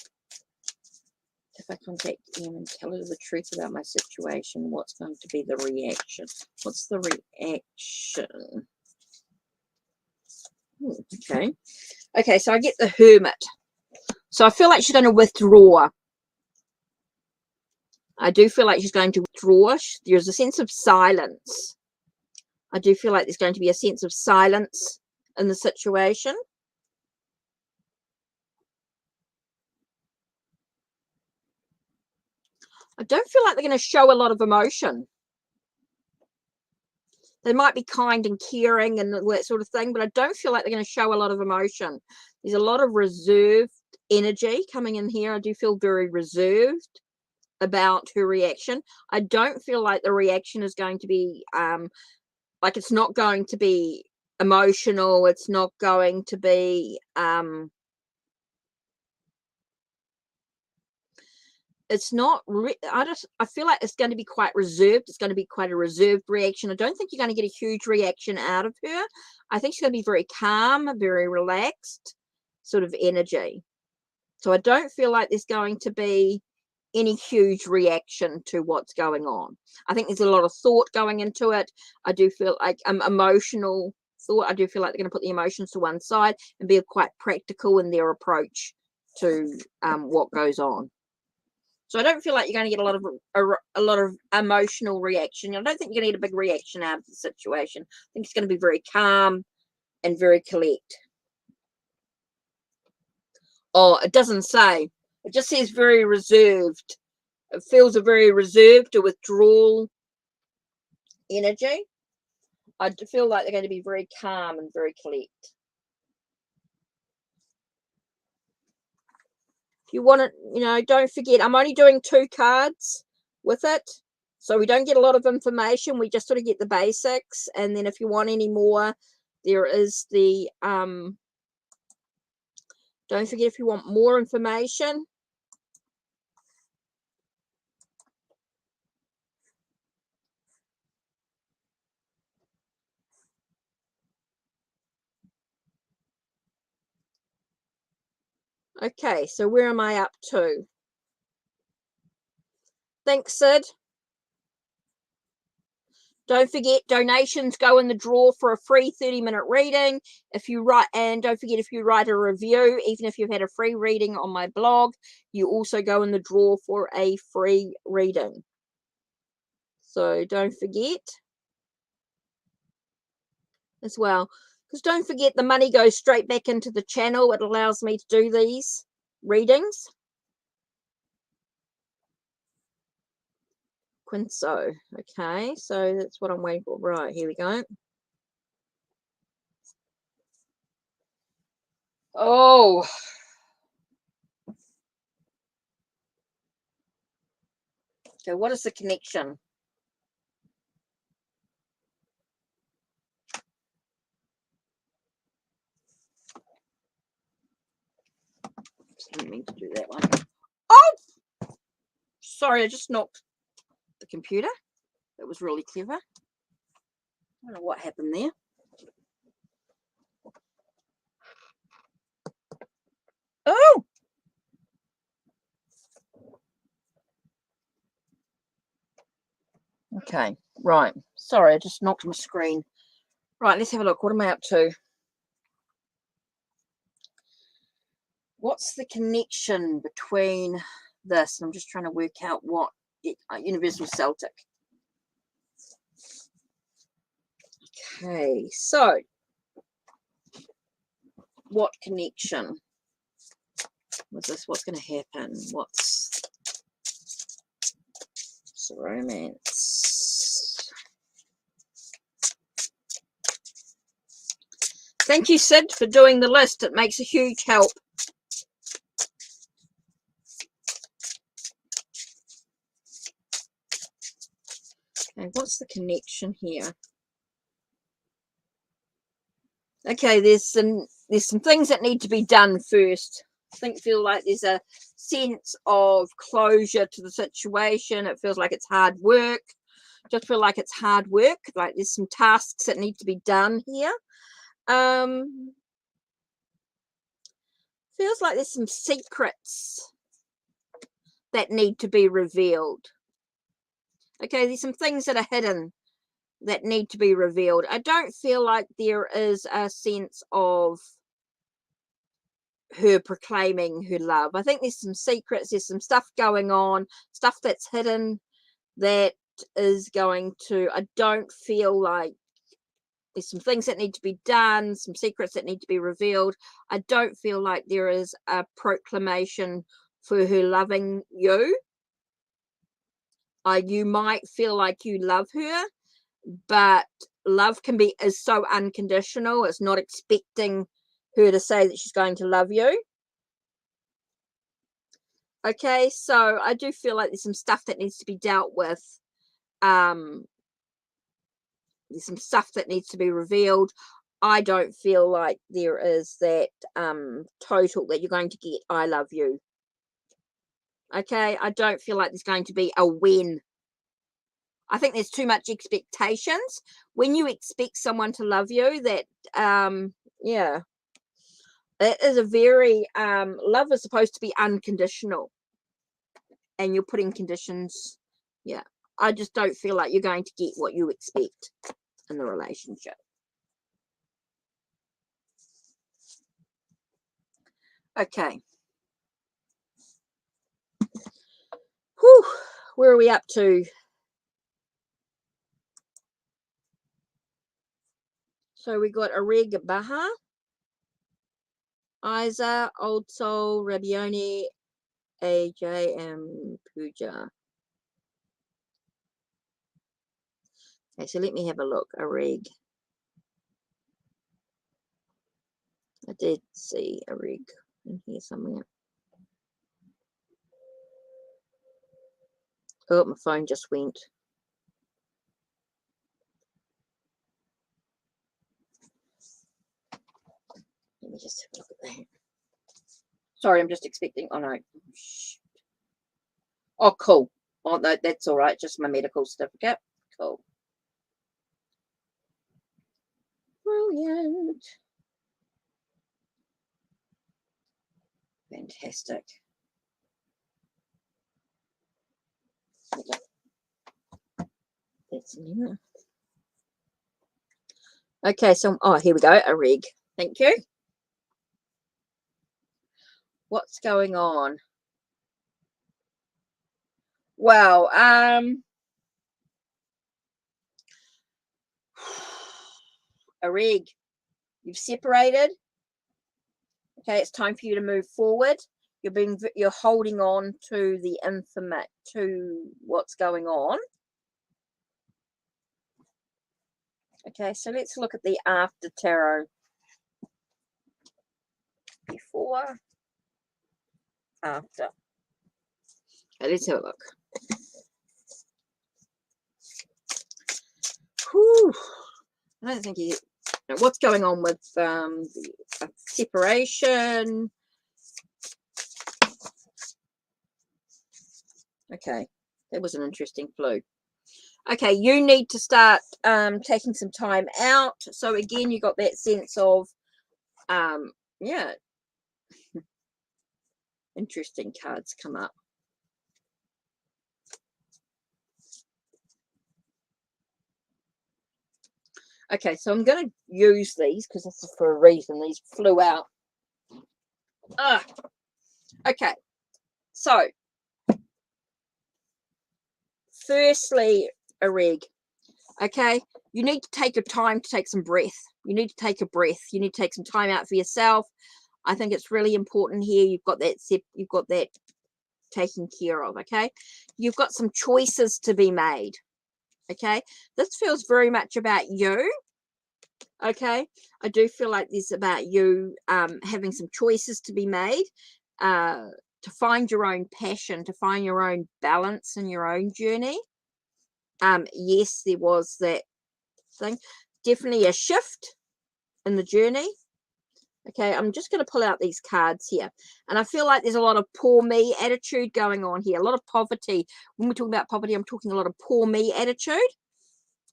If I contact them and tell her the truth about my situation, what's going to be the reaction? What's the reaction? Okay. Okay, so I get the Hermit. So I feel like she's going to withdraw. I do feel like she's going to withdraw. There's a sense of silence. I do feel like there's going to be a sense of silence in the situation. I don't feel like they're going to show a lot of emotion. They might be kind and caring and that sort of thing, but I don't feel like they're going to show a lot of emotion. There's a lot of reserved energy coming in here. I do feel very reserved about her reaction. I don't feel like the reaction is going to be like, it's not going to be emotional. It's not going to be it's not I feel like it's going to be quite reserved. It's going to be quite a reserved reaction. I don't think you're going to get a huge reaction out of her. I think she's going to be very calm, very relaxed sort of energy. So I don't feel like there's going to be any huge reaction to what's going on. I think there's a lot of thought going into it. I do feel like emotional thought. I do feel like they're going to put the emotions to one side and be quite practical in their approach to what goes on. So I don't feel like you're going to get a lot of emotional reaction. I don't think you're going to get a big reaction out of the situation. I think it's going to be very calm and very collect. Oh, it doesn't say. It just says very reserved. It feels a very reserved or withdrawal energy. I feel like they're going to be very calm and very collect. If you want to, don't forget, I'm only doing 2 cards with it. So we don't get a lot of information. We just sort of get the basics. And then if you want any more, there is the, don't forget, if you want more information, okay, so where am I up to? Thanks, Sid. Don't forget, donations go in the draw for a free 30-minute reading. And don't forget, if you write a review, even if you've had a free reading on my blog, you also go in the draw for a free reading. So don't forget as well, because don't forget, the money goes straight back into the channel. It allows me to do these readings. Qiniso. Okay, so that's what I'm waiting for. Right, here we go. Oh, okay, what is the connection? Didn't mean to do that one. Oh, sorry, I just knocked the computer. That was really clever. I don't know what happened there. Oh, okay, right. Sorry, I just knocked my screen. Right, let's have a look. What am I up to? What's the connection between this? I'm just trying to work out what Universal Celtic. Okay, so what connection with this? What's going to happen? What's romance? Thank you, Sid, for doing the list. It makes a huge help. Okay, what's the connection here? Okay, there's some things that need to be done first. I feel like there's a sense of closure to the situation. It feels like it's hard work. Just feel like it's hard work. Like there's some tasks that need to be done here. Feels like there's some secrets that need to be revealed. Okay, there's some things that are hidden that need to be revealed. I don't feel like there is a sense of her proclaiming her love. I think there's some secrets, there's some stuff going on, stuff that's hidden that is going to, I don't feel like there's some things that need to be done, some secrets that need to be revealed. I don't feel like there is a proclamation for her loving you. You might feel like you love her, but love is so unconditional. It's not expecting her to say that she's going to love you. Okay, so I do feel like there's some stuff that needs to be dealt with. There's some stuff that needs to be revealed. I don't feel like there is that total that you're going to get I love you. Okay, I don't feel like there's going to be a win. I think there's too much expectations. When you expect someone to love you, that yeah, it is a very love is supposed to be unconditional, and you're putting conditions. Yeah, I just don't feel like you're going to get what you expect in the relationship. Okay. Whew, where are we up to? So we got Areeg Baha, Alizah, Old Soull, Rebaone, AJ, and Puja. Okay, so let me have a look. Areeg. I did see Areeg in here somewhere. Oh, my phone just went. Let me just have a look at that. Sorry, I'm just expecting. Oh, no. Oh, cool. Oh, no, that's all right. Just my medical certificate. Cool. Brilliant. Fantastic. That's Leena. Okay, so here we go. Areeg. Thank you. What's going on? Well, Areeg, you've separated. Okay, it's time for you to move forward. You're holding on to the infinite, to what's going on. Okay, so let's look at the after tarot. Before, after. Okay, let's have a look. Whew. I don't think what's going on with the separation. Okay, that was an interesting clue. Okay, you need to start taking some time out. So again, you got that sense of yeah, interesting cards come up. Okay, so I'm going to use these because this is for a reason. These flew out. Okay, so firstly, Areeg, okay, you need to take your time to take some breath. You need to take a breath. You need to take some time out for yourself. I think it's really important here. You've got that taken care of. Okay, you've got some choices to be made. Okay, this feels very much about you. Okay, I do feel like this is about you having some choices to be made, to find your own passion, to find your own balance in your own journey. Yes, there was that thing, definitely a shift in the journey. Okay, I'm just going to pull out these cards here, and I feel like there's a lot of poor me attitude going on here, a lot of poverty. When we're talking about poverty, I'm talking a lot of poor me attitude.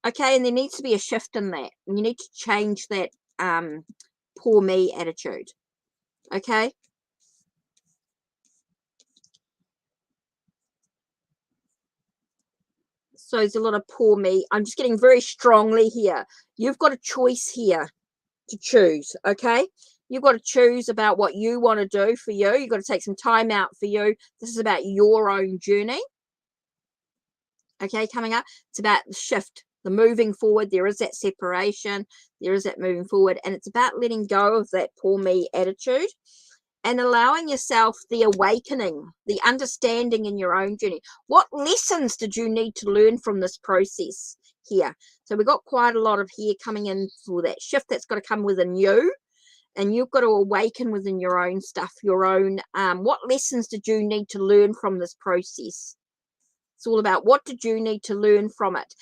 Okay, and there needs to be a shift in that, and you need to change that poor me attitude. Okay, So there's a lot of poor me. I'm just getting very strongly here. You've got a choice here to choose, okay? You've got to choose about what you want to do for you. You've got to take some time out for you. This is about your own journey. Okay, coming up, it's about the shift, the moving forward. There is that separation. There is that moving forward. And it's about letting go of that poor me attitude and allowing yourself the awakening, the understanding in your own journey. What lessons did you need to learn from this process here? So we've got quite a lot of here coming in for that shift that's got to come within you. And you've got to awaken within your own stuff, your own, what lessons did you need to learn from this process? It's all about what did you need to learn from it.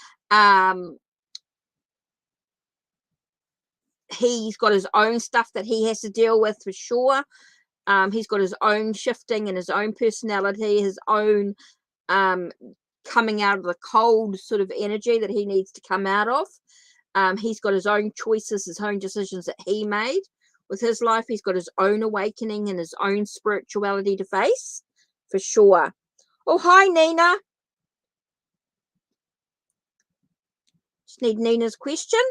He's got his own stuff that he has to deal with for sure. He's got his own shifting and his own personality, his own coming out of the cold sort of energy that he needs to come out of. He's got his own choices, his own decisions that he made with his life. He's got his own awakening and his own spirituality to face for sure. Oh, hi, Nina. Just need Nina's question.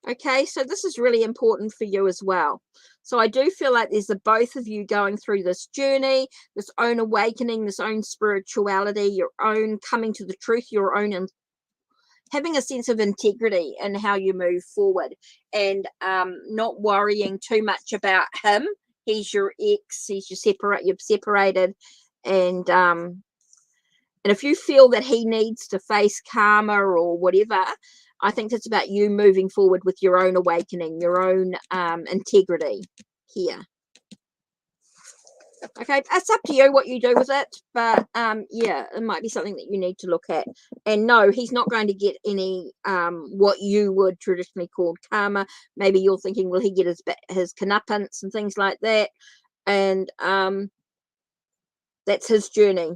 Okay, so this is really important for you as well. So I do feel like there's the both of you going through this journey, this own awakening, this own spirituality, your own coming to the truth, your own having a sense of integrity in how you move forward, and not worrying too much about him. He's your ex, he's your you've separated, and if you feel that he needs to face karma or whatever, I think it's about you moving forward with your own awakening, your own integrity here. Okay, it's up to you what you do with it, but yeah, it might be something that you need to look at. And no, he's not going to get any what you would traditionally call karma. Maybe you're thinking, will he get his comeuppance and things like that? And that's his journey.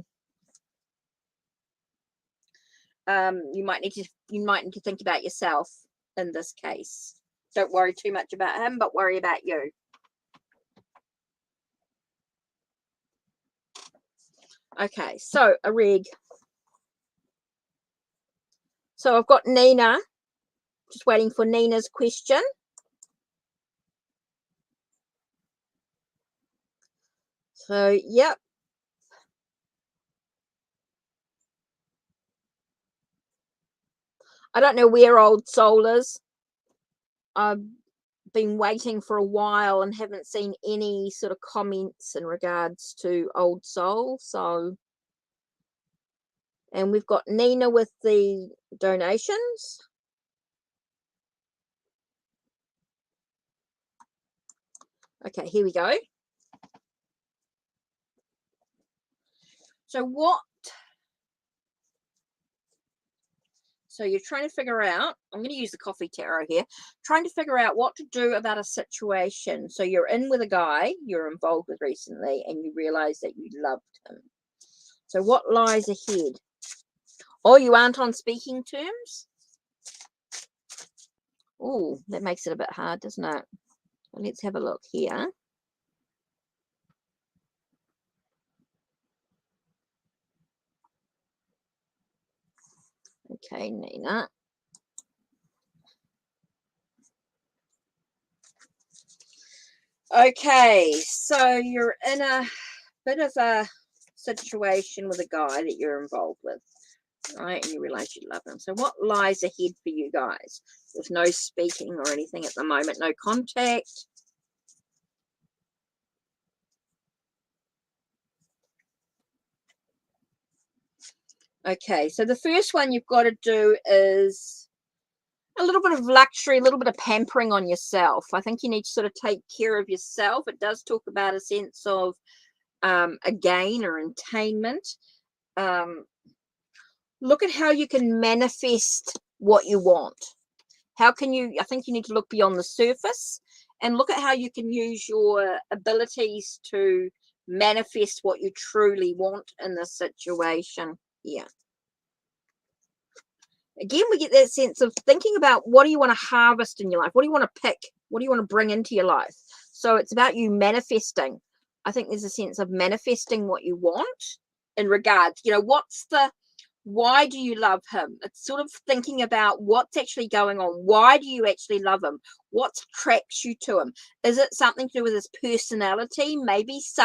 You might need to think about yourself in this case. Don't worry too much about him, but worry about you. Okay, so Areeg. So I've got Nina. Just waiting for Nina's question. So, yep. I don't know where old Soull is. I've been waiting for a while and haven't seen any sort of comments in regards to old Soull. So, and we've got Nina with the donations. Okay, here we go. So you're trying to figure out, I'm going to use the coffee tarot here, trying to figure out what to do about a situation. So you're in with a guy you're involved with recently and you realize that you loved him. So what lies ahead? Oh, you aren't on speaking terms? Oh, that makes it a bit hard, doesn't it? Well, let's have a look here. Okay, Nina. Okay, so you're in a bit of a situation with a guy that you're involved with, right? And you realize you love him. So what lies ahead for you guys? There's no speaking or anything at the moment, no contact. Okay, so the first one you've got to do is a little bit of luxury, a little bit of pampering on yourself. I think you need to sort of take care of yourself. It does talk about a sense of a gain or attainment. Look at how you can manifest what you want. How can you, I think you need to look beyond the surface and look at how you can use your abilities to manifest what you truly want in this situation here. Again, we get that sense of thinking about what do you want to harvest in your life? What do you want to pick? What do you want to bring into your life? So it's about you manifesting. I think there's a sense of manifesting what you want in regards, you know, why do you love him? It's sort of thinking about what's actually going on. Why do you actually love him? What attracts you to him? Is it something to do with his personality? Maybe it's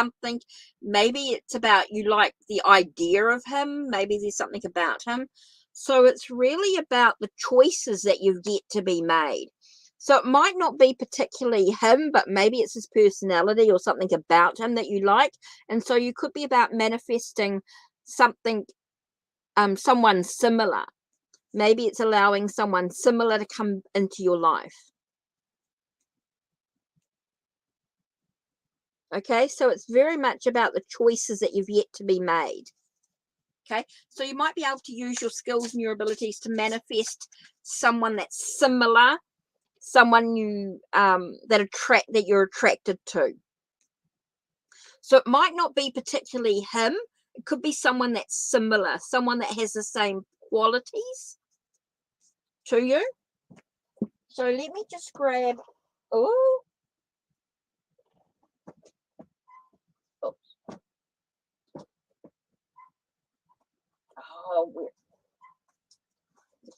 about you like the idea of him. Maybe there's something about him. So it's really about the choices that you've yet to be made. So it might not be particularly him, but maybe it's his personality or something about him that you like. And so you could be about manifesting something, someone similar. Maybe it's allowing someone similar to come into your life. Okay, so it's very much about the choices that you've yet to be made. Okay, so you might be able to use your skills and your abilities to manifest someone that's similar, someone you that you're attracted to. So it might not be particularly him. It could be someone that's similar, someone that has the same qualities to you. So let me just grab, oh, oops. Oh,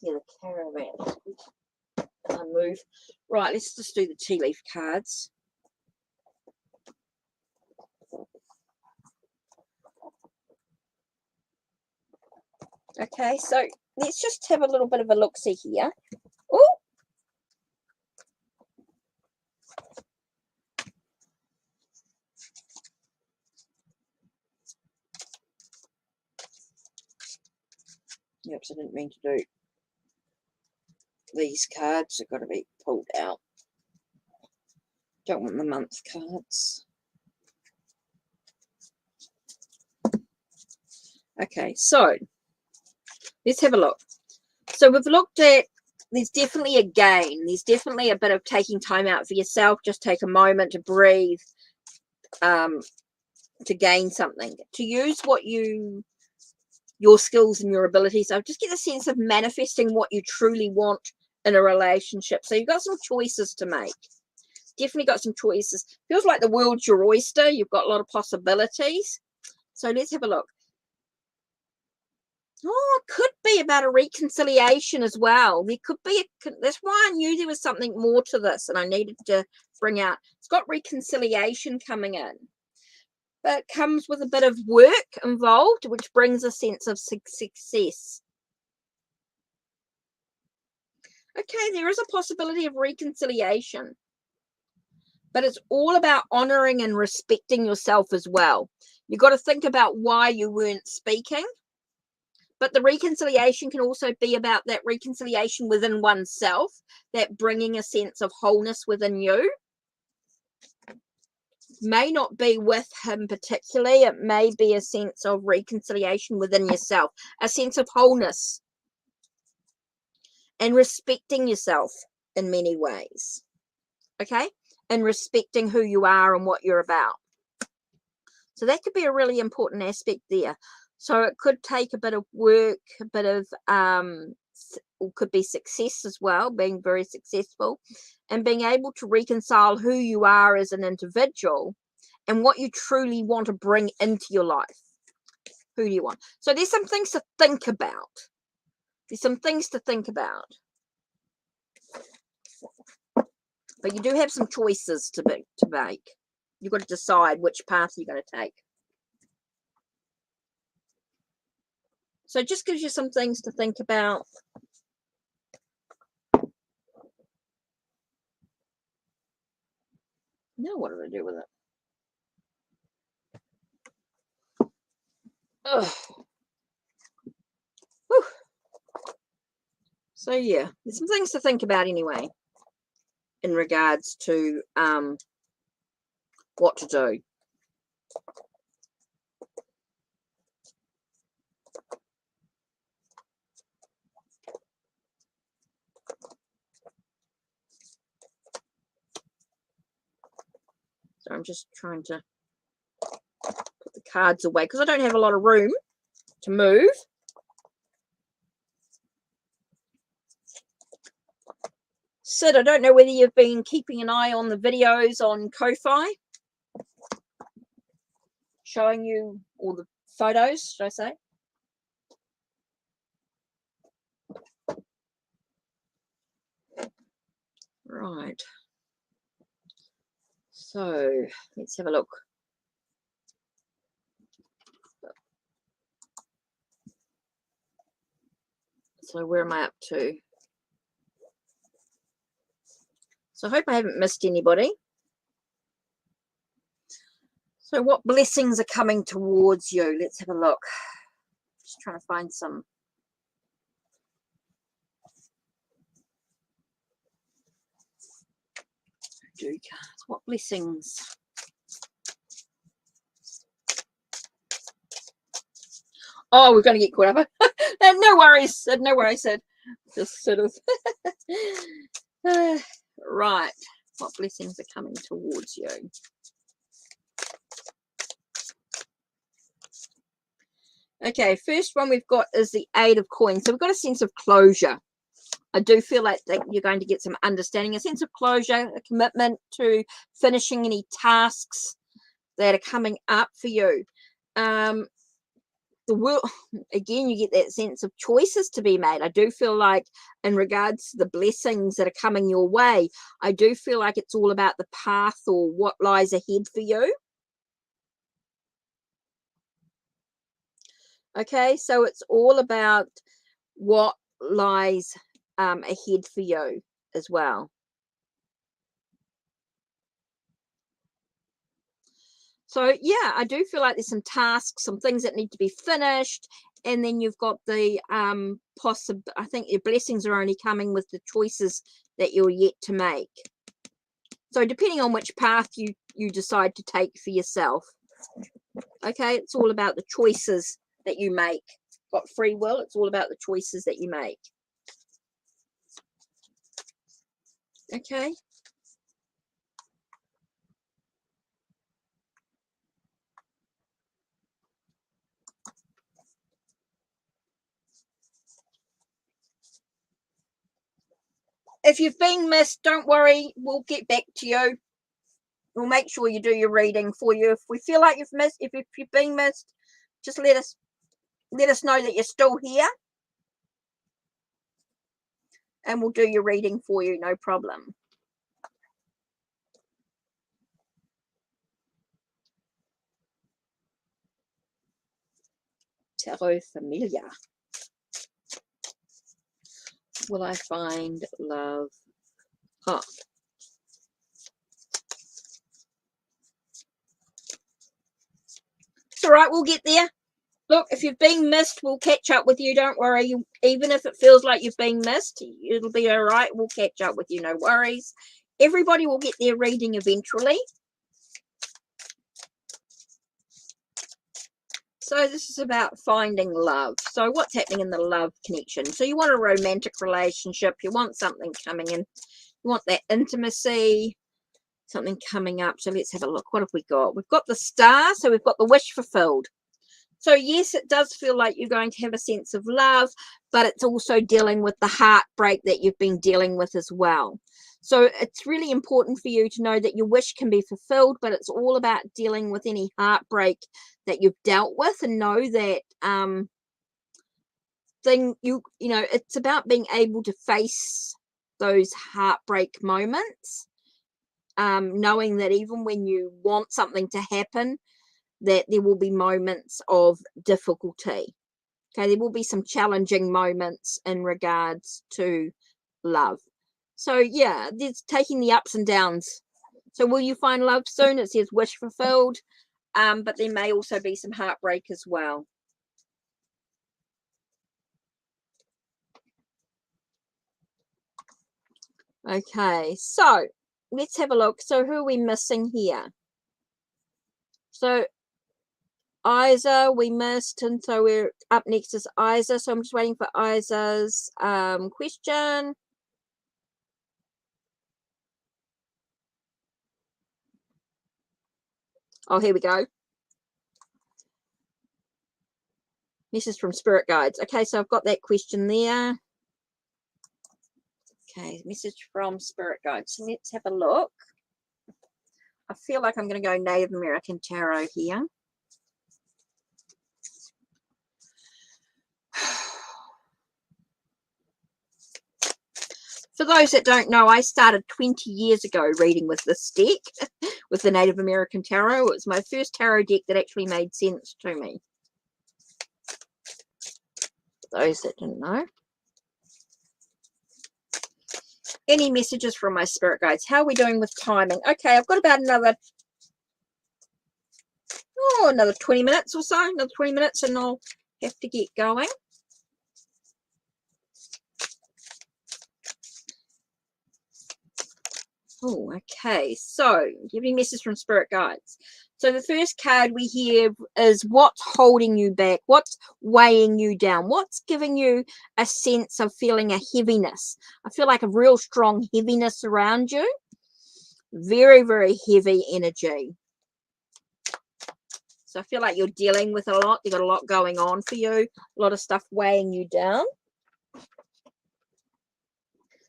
yeah, the caravan. I move. Right, let's just do the tea leaf cards. Okay, so let's just have a little bit of a look-see here. Oh, yep, I didn't mean to do these cards. Have got to be pulled out. Don't want the month cards. Okay, so let's have a look. So we've looked at, there's definitely a gain. There's definitely a bit of taking time out for yourself. Just take a moment to breathe, to gain something, to use your skills and your abilities. So just get a sense of manifesting what you truly want in a relationship. So you've got some choices to make. Definitely got some choices. Feels like the world's your oyster. You've got a lot of possibilities. So let's have a look. Oh, it could be about a reconciliation as well. There could be that's why I knew there was something more to this, and I needed to bring out. It's got reconciliation coming in, but it comes with a bit of work involved, which brings a sense of success. Okay, there is a possibility of reconciliation, but it's all about honoring and respecting yourself as well. You've got to think about why you weren't speaking. But the reconciliation can also be about that reconciliation within oneself, that bringing a sense of wholeness within you. May not be with him particularly. It may be a sense of reconciliation within yourself, a sense of wholeness and respecting yourself in many ways. Okay? And respecting who you are and what you're about. So that could be a really important aspect there. So it could take a bit of work, a bit of, could be success as well, being very successful, and being able to reconcile who you are as an individual and what you truly want to bring into your life. Who do you want? So there's some things to think about. There's some things to think about. But you do have some choices to make. You've got to decide which path you're going to take. So it just gives you some things to think about. Now what do I do with it? Ugh. Whew. So yeah, there's some things to think about anyway in regards to what to do. So I'm just trying to put the cards away because I don't have a lot of room to move. Sid, I don't know whether you've been keeping an eye on the videos on Ko-Fi, showing you all the photos, should I say. Right. So let's have a look. So where am I up to? So I hope I haven't missed anybody. So what blessings are coming towards you? Let's have a look. Just trying to find some. What blessings? Oh, we're going to get caught up. No worries. No worries. Just sort of. Right. What blessings are coming towards you? Okay, first one we've got is the Eight of Coins. So we've got a sense of closure. I do feel like that you're going to get some understanding, a sense of closure, a commitment to finishing any tasks that are coming up for you. The world, again, you get that sense of choices to be made. I do feel like in regards to the blessings that are coming your way, I do feel like it's all about the path or what lies ahead for you. Okay, so it's all about what lies ahead for you as well. So yeah, I do feel like there's some tasks, some things that need to be finished, and then you've got the I think your blessings are only coming with the choices that you're yet to make. So depending on which path you decide to take for yourself. Okay, it's all about the choices that you make. Got free will, it's all about the choices that you make. Okay. If you've been missed, don't worry, we'll get back to you. We'll make sure you do your reading for you. If we feel like you've missed, if you've been missed, just let us know that you're still here, and we'll do your reading for you, no problem. Tarot Familiar. Will I find love? Huh. It's all right, we'll get there. Look, if you've been missed, we'll catch up with you. Don't worry. Even if it feels like you've been missed, it'll be all right. We'll catch up with you. No worries. Everybody will get their reading eventually. So this is about finding love. So what's happening in the love connection? So you want a romantic relationship. You want something coming in. You want that intimacy, something coming up. So let's have a look. What have we got? We've got the Star. So we've got the wish fulfilled. So yes, it does feel like you're going to have a sense of love, but it's also dealing with the heartbreak that you've been dealing with as well. So it's really important for you to know that your wish can be fulfilled, but it's all about dealing with any heartbreak that you've dealt with, and know that it's about being able to face those heartbreak moments, knowing that even when you want something to happen, that there will be moments of difficulty. Okay, there will be some challenging moments in regards to love. So yeah, there's taking the ups and downs. So will you find love soon? It says wish fulfilled, but there may also be some heartbreak as well. Okay, so let's have a look. So who are we missing here? So Isa, we missed, and so we're up next is Isa. So I'm just waiting for Isa's question. Oh, here we go. Message from Spirit Guides. Okay, so I've got that question there. Okay, message from Spirit Guides. So let's have a look. I feel like I'm going to go Native American Tarot here. For those that don't know, I started 20 years ago reading with this deck, with the Native American Tarot. It was my first tarot deck that actually made sense to me. For those that didn't know. Any messages from my spirit guides? How are we doing with timing? Okay, I've got about another 20 minutes or so. Another 20 minutes and I'll have to get going. Oh, okay. So, giving messages from spirit guides. So the first card we have is what's holding you back, what's weighing you down, what's giving you a sense of feeling a heaviness. I feel like a real strong heaviness around you. Very, very heavy energy. So I feel like you're dealing with a lot. You've got a lot going on for you, a lot of stuff weighing you down.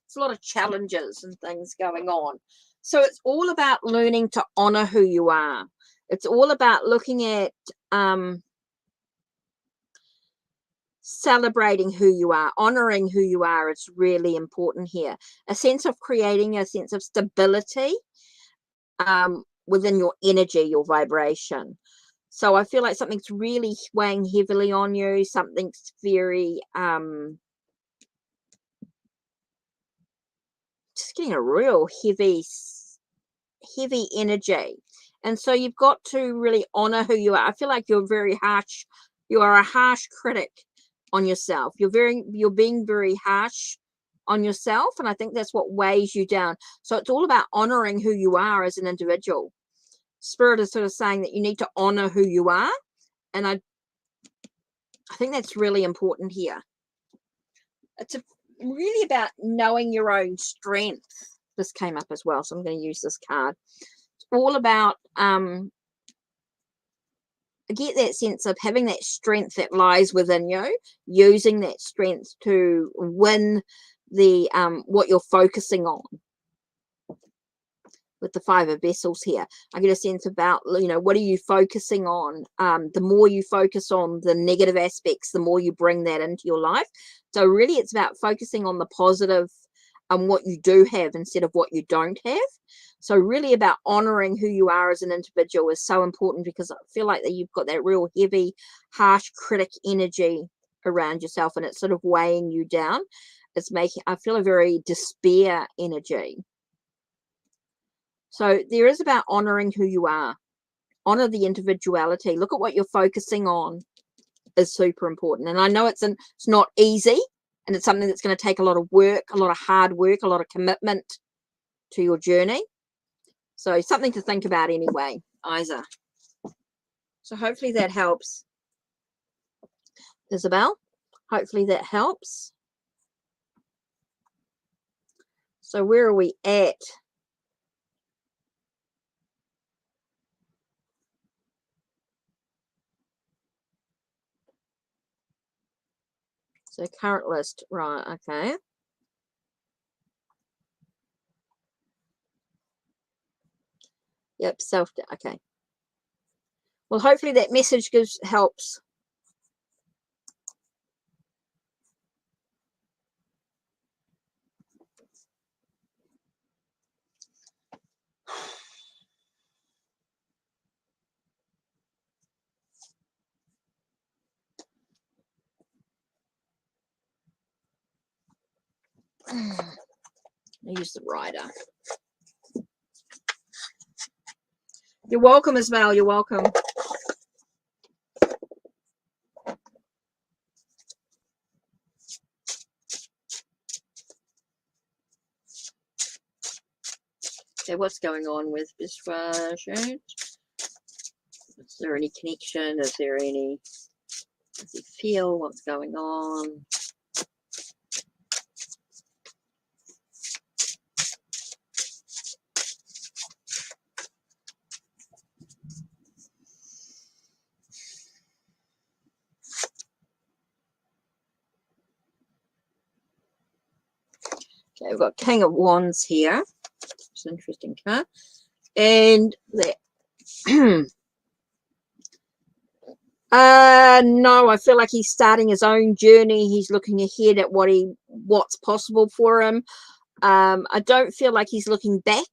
It's a lot of challenges and things going on. So it's all about learning to honor who you are. It's all about looking at celebrating who you are, honoring who you are. It's really important here. A sense of creating a sense of stability within your energy, your vibration. So I feel like something's really weighing heavily on you. Something's very just getting a real heavy energy. And so you've got to really honor who you are. I feel like you're very harsh. You are a harsh critic on yourself. You're being very harsh on yourself. And I think that's what weighs you down. So it's all about honoring who you are as an individual. Spirit is sort of saying that you need to honor who you are. And I think that's really important here. It's really about knowing your own strength. This came up as well, so I'm going to use this card. It's all about get that sense of having that strength that lies within you, using that strength to win the what you're focusing on. With the Five of Vessels here, I get a sense about, what are you focusing on? The more you focus on the negative aspects, the more you bring that into your life. So really it's about focusing on the positive and what you do have instead of what you don't have. So really about honoring who you are as an individual is so important, because I feel like that you've got that real heavy, harsh critic energy around yourself, and it's sort of weighing you down. It's making, I feel, a very despair energy. So there is about honoring who you are. Honor the individuality. Look at what you're focusing on is super important. And I know it's not easy, and it's something that's going to take a lot of work, a lot of hard work, a lot of commitment to your journey. So something to think about anyway, Isa. So hopefully that helps. Isabel, hopefully that helps. So where are we at? So current list, right, okay. Yep, okay. Well, hopefully that message helps. I use the rider. You're welcome, Ismail. You're welcome. Okay, what's going on with persuasion? Is there any connection? Is there any? Does he feel what's going on? Okay, we've got King of Wands here. It's an interesting card. And that. No, I feel like he's starting his own journey. He's looking ahead at what's possible for him. I don't feel like he's looking back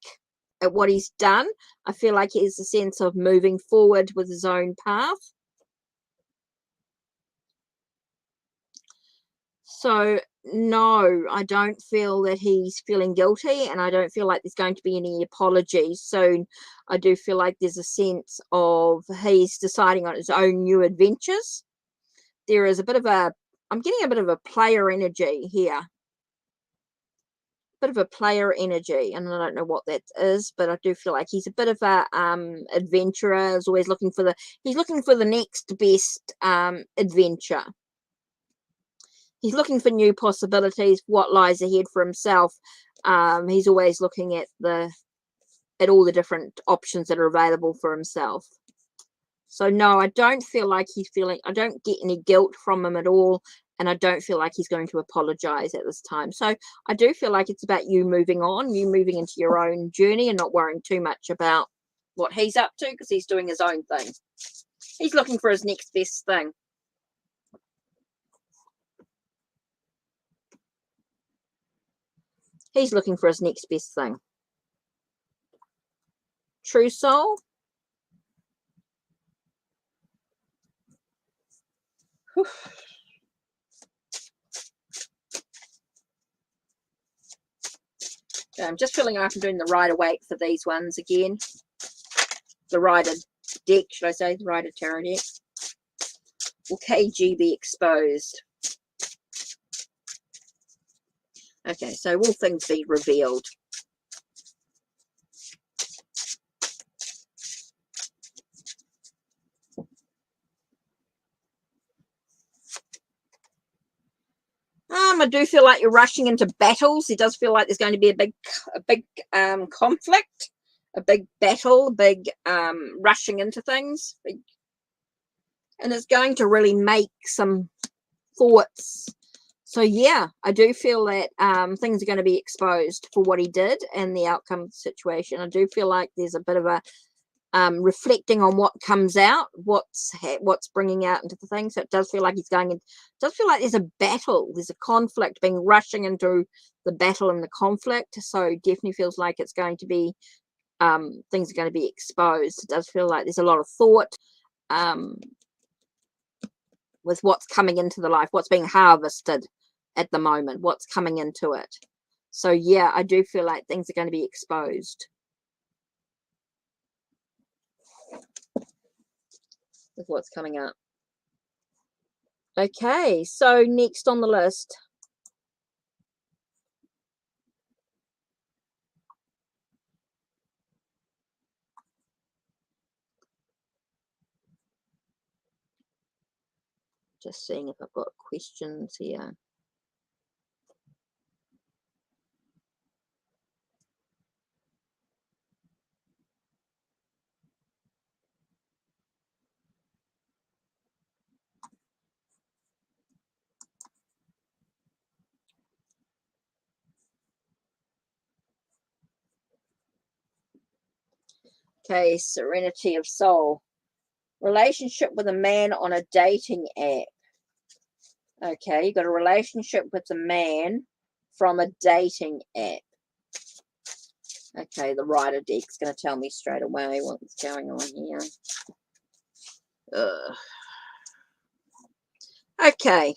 at what he's done. I feel like there's a sense of moving forward with his own path. So no, I don't feel that he's feeling guilty, and I don't feel like there's going to be any apologies soon. I do feel like there's a sense of he's deciding on his own new adventures. There is a bit of a, I'm getting a bit of a player energy here. Bit of a player energy, and I don't know what that is, but I do feel like he's a bit of a adventurer. Is always looking for the, he's looking for the next best adventure. He's looking for new possibilities, what lies ahead for himself. He's always looking at all the different options that are available for himself. So no, I don't feel like he's feeling, I don't get any guilt from him at all, and I don't feel like he's going to apologize at this time. So I do feel like it's about you moving on, you moving into your own journey, and not worrying too much about what he's up to, because he's doing his own thing. He's looking for his next best thing. He's looking for his next best thing. True soul. Whew. I'm just feeling like I'm doing the Rider Waite for these ones again. The Rider deck, should I say? The Rider Tarot deck. Will KG be exposed? Okay, so will things be revealed? I do feel like you're rushing into battles. It does feel like there's going to be a big conflict, a big battle, a big rushing into things, and it's going to really make some thoughts. So yeah, I do feel that things are going to be exposed for what he did and the outcome of the situation. I do feel like there's a bit of a reflecting on what comes out, what's bringing out into the thing. So it does feel like he's going in, does feel like there's a battle, there's a conflict, being rushing into the battle and the conflict. So definitely feels like it's going to be things are going to be exposed. It does feel like there's a lot of thought with what's coming into the life, what's being harvested at the moment, what's coming into it. So yeah, I do feel like things are going to be exposed with what's coming up. Okay, so next on the list, just seeing if I've got questions here. Okay, Serenity of Soul. Relationship with a man on a dating app. Okay, you got a relationship with a man from a dating app. Okay, the Rider deck's going to tell me straight away what's going on here. Okay.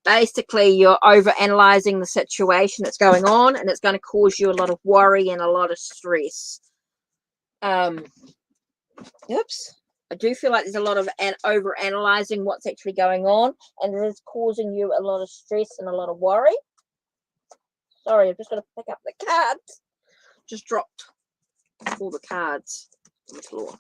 Basically, you're over-analyzing the situation that's going on, and it's going to cause you a lot of worry and a lot of stress. Oops. I do feel like there's a lot of over-analyzing what's actually going on, and it is causing you a lot of stress and a lot of worry. Sorry, I'm just going to pick up the cards. Just dropped all the cards on the floor.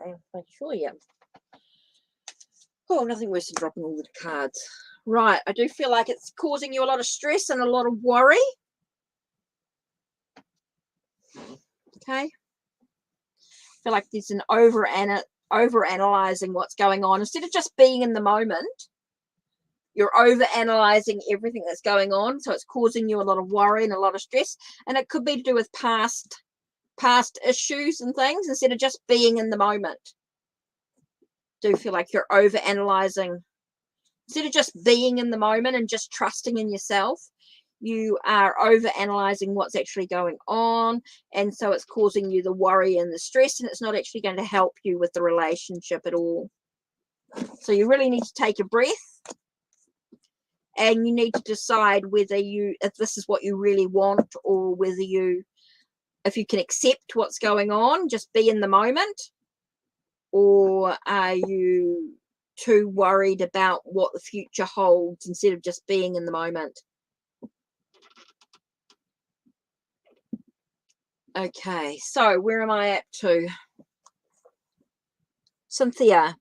Okay, make sure, yeah. Oh, nothing worse than dropping all the cards. Right, I do feel like it's causing you a lot of stress and a lot of worry. Okay. I feel like there's an over analyzing what's going on. Instead of just being in the moment, you're over analyzing everything that's going on. So it's causing you a lot of worry and a lot of stress. And it could be to do with past issues and things, instead of just being in the moment. Do feel like you're over analyzing. Instead of just being in the moment and just trusting in yourself, you are over analyzing what's actually going on. And so it's causing you the worry and the stress, and it's not actually going to help you with the relationship at all. So you really need to take a breath, and you need to decide whether if this is what you really want, or whether if you can accept what's going on, just be in the moment, or are you too worried about what the future holds instead of just being in the moment. Okay, so where am I up to? Cynthia.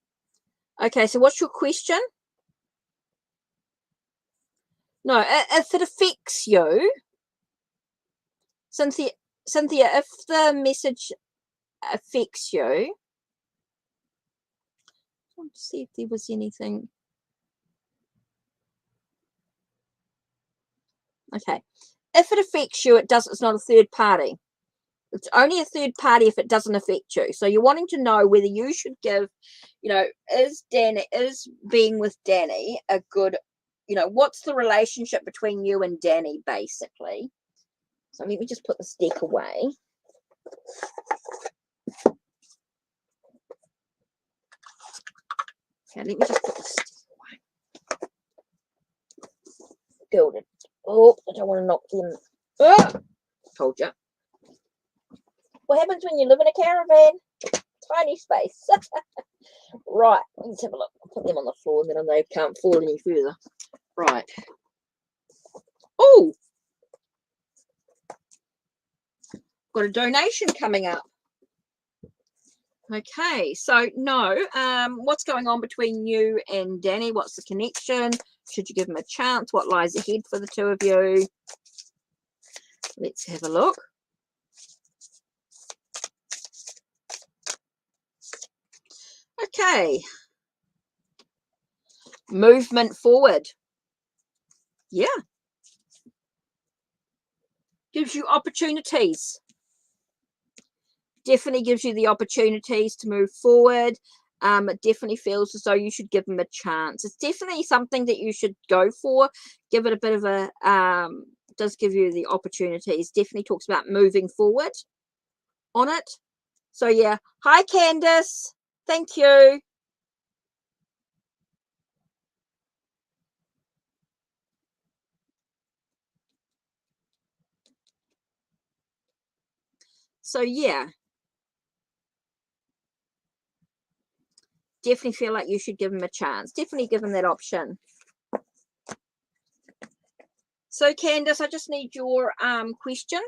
Okay, so what's your question? No, if it affects you, Cynthia, if the message affects you, I want to see if there was anything. Okay, if it affects you, it's not a third party. It's only a third party if it doesn't affect you. So you're wanting to know whether you should give, is being with Danny a good, what's the relationship between you and Danny, basically. So let me just put this deck away. Okay, let me just put this deck away. Gilded. Oh, I don't want to knock them. Oh, told you. What happens when you live in a caravan? Tiny space. Right, let's have a look. I'll put them on the floor, and then they can't fall any further. Right. Oh, got a donation coming up. Okay, so no, what's going on between you and Danny? What's the connection? Should you give him a chance? What lies ahead for the two of you? Let's have a look. Okay. Movement forward. Yeah. Gives you opportunities. Definitely gives you the opportunities to move forward. It definitely feels as though you should give them a chance. It's definitely something that you should go for. Give it a bit of a, does give you the opportunities. Definitely talks about moving forward on it. So yeah. Hi, Kandace. Thank you. So yeah. Definitely feel like you should give them a chance. Definitely give them that option. So Kandace, I just need your question.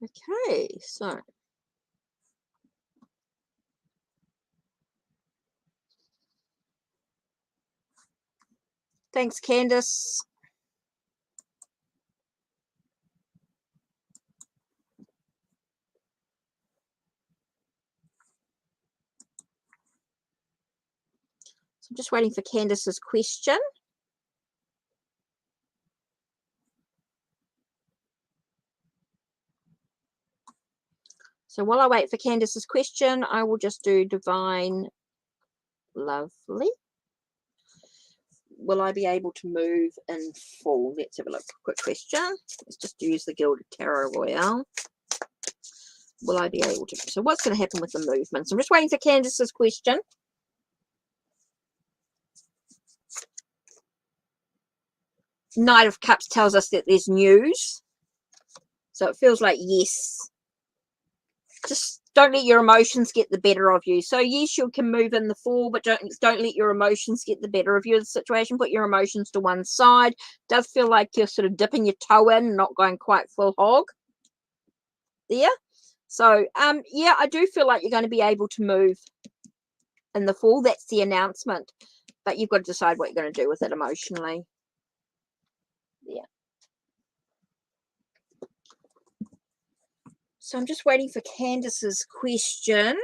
Okay, so thanks, Kandace. So I'm just waiting for Kandace's question. So while I wait for Kandace's question, I will just do DivineLovely. Will I be able to move in full? Let's have a look. Quick question. Let's just use the Gilded Tarot Royale. Will I be able to? So what's going to happen with the movements? I'm just waiting for Kandace's question. Knight of Cups tells us that there's news. So it feels like yes. Just don't let your emotions get the better of you. So yes, you can move in the fall, but don't let your emotions get the better of you in the situation. Put your emotions to one side. Does feel like you're sort of dipping your toe in, not going quite full hog there. So yeah, I do feel like you're going to be able to move. in the Fool. That's the announcement. But you've got to decide what you're going to do with it emotionally. Yeah. So I'm just waiting for Candace's question.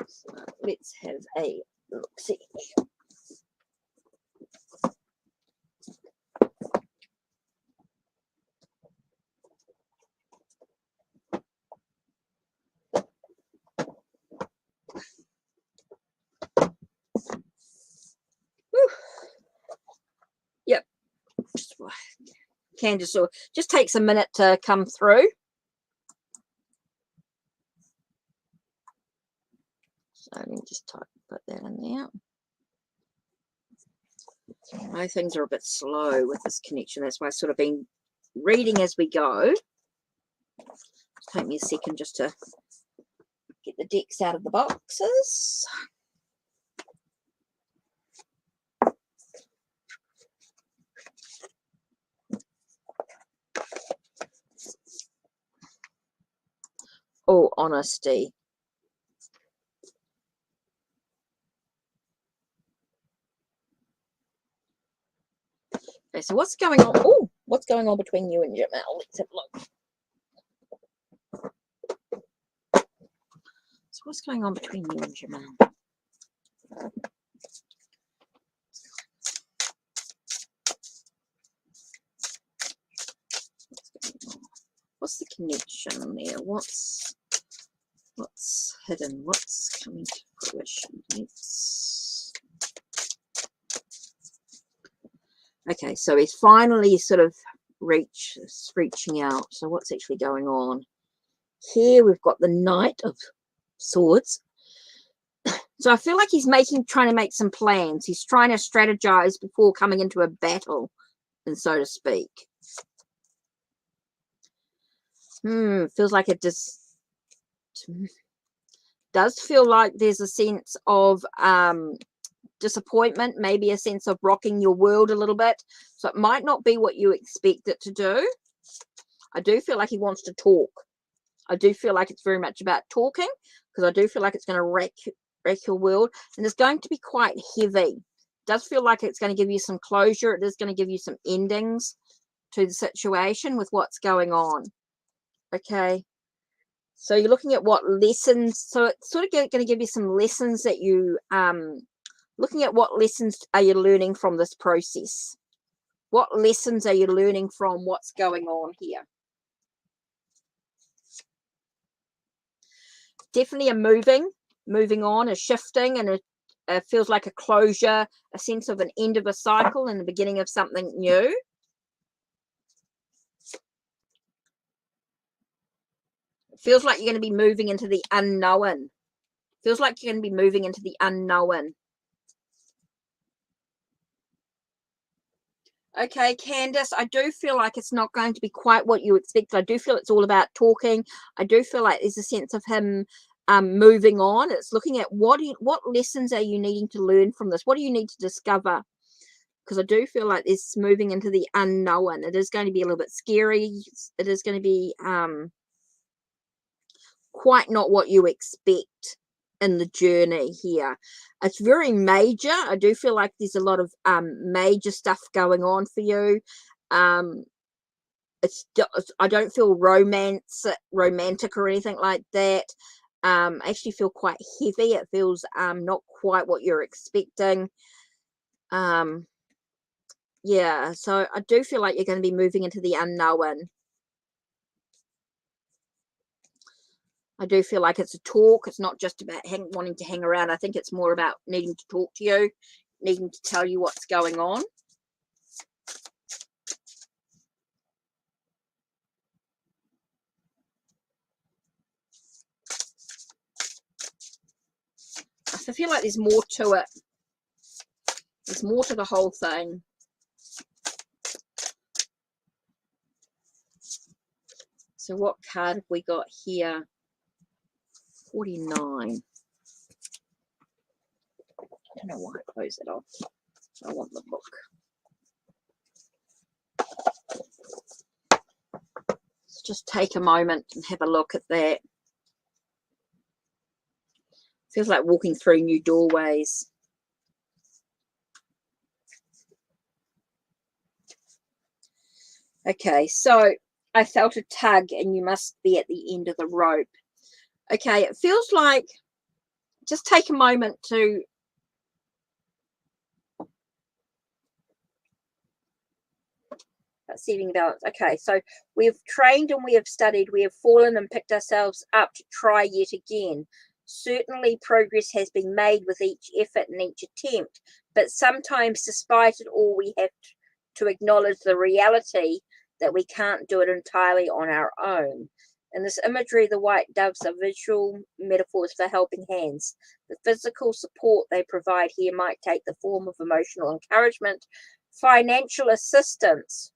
So let's have a look-see. Yep. Candace, or just takes a minute to come through. So let me just put that in there. My things are a bit slow with this connection. That's why I've sort of been reading as we go. Take me a second just to get the decks out of the boxes. Oh, honesty. Okay, so what's going on? Oh, what's going on between you and Jamal? Let's have a look. So what's going on between you and Jamal? What's the connection there? What's hidden? What's coming to fruition? Okay, so he's finally sort of reaching out. So what's actually going on? Here we've got the Knight of Swords. So I feel like he's trying to make some plans. He's trying to strategize before coming into a battle, and so to speak. Feels like it just does feel like there's a sense of disappointment, maybe a sense of rocking your world a little bit. So it might not be what you expect it to do. I do feel like he wants to talk. I do feel like it's very much about talking, because I do feel like it's going to wreck your world, and it's going to be quite heavy. It does feel like it's going to give you some closure. It is going to give you some endings to the situation with what's going on. Okay, so you're looking at what lessons. So it's sort of going to give you some lessons that you looking at what lessons are you learning from this process. What lessons are you learning from what's going on here? Definitely a moving on, a shifting, and it feels like a closure, a sense of an end of a cycle and the beginning of something new. It feels like you're going to be moving into the unknown. Feels like you're going to be moving into the unknown. Okay, Candace, I do feel like it's not going to be quite what you expect. I do feel it's all about talking. I do feel like there's a sense of him moving on. It's looking at what lessons are you needing to learn from this? What do you need to discover? Because I do feel like it's moving into the unknown. It is going to be a little bit scary. It is going to be quite not what you expect in the journey here. It's very major. I do feel like there's a lot of major stuff going on for you. I don't feel romantic or anything like that. I actually feel quite heavy. It feels not quite what you're expecting. Yeah, so I do feel like you're going to be moving into the unknown. I do feel like it's a talk. It's not just about wanting to hang around. I think it's more about needing to talk to you, needing to tell you what's going on. I feel like there's more to it. There's more to the whole thing. So what card have we got here? 49. I don't know why I closed it off. I want the book. just take a moment and have a look at that. Feels like walking through new doorways. Okay, so I felt a tug and you must be at the end of the rope. Okay, it feels like just take a moment to seating balance. Okay, so we've trained and we have studied, we have fallen and picked ourselves up to try yet again. Certainly progress has been made with each effort and each attempt, but sometimes despite it all we have to acknowledge the reality that we can't do it entirely on our own. In this imagery, the white doves are visual metaphors for helping hands. The physical support they provide here might take the form of emotional encouragement, financial assistance,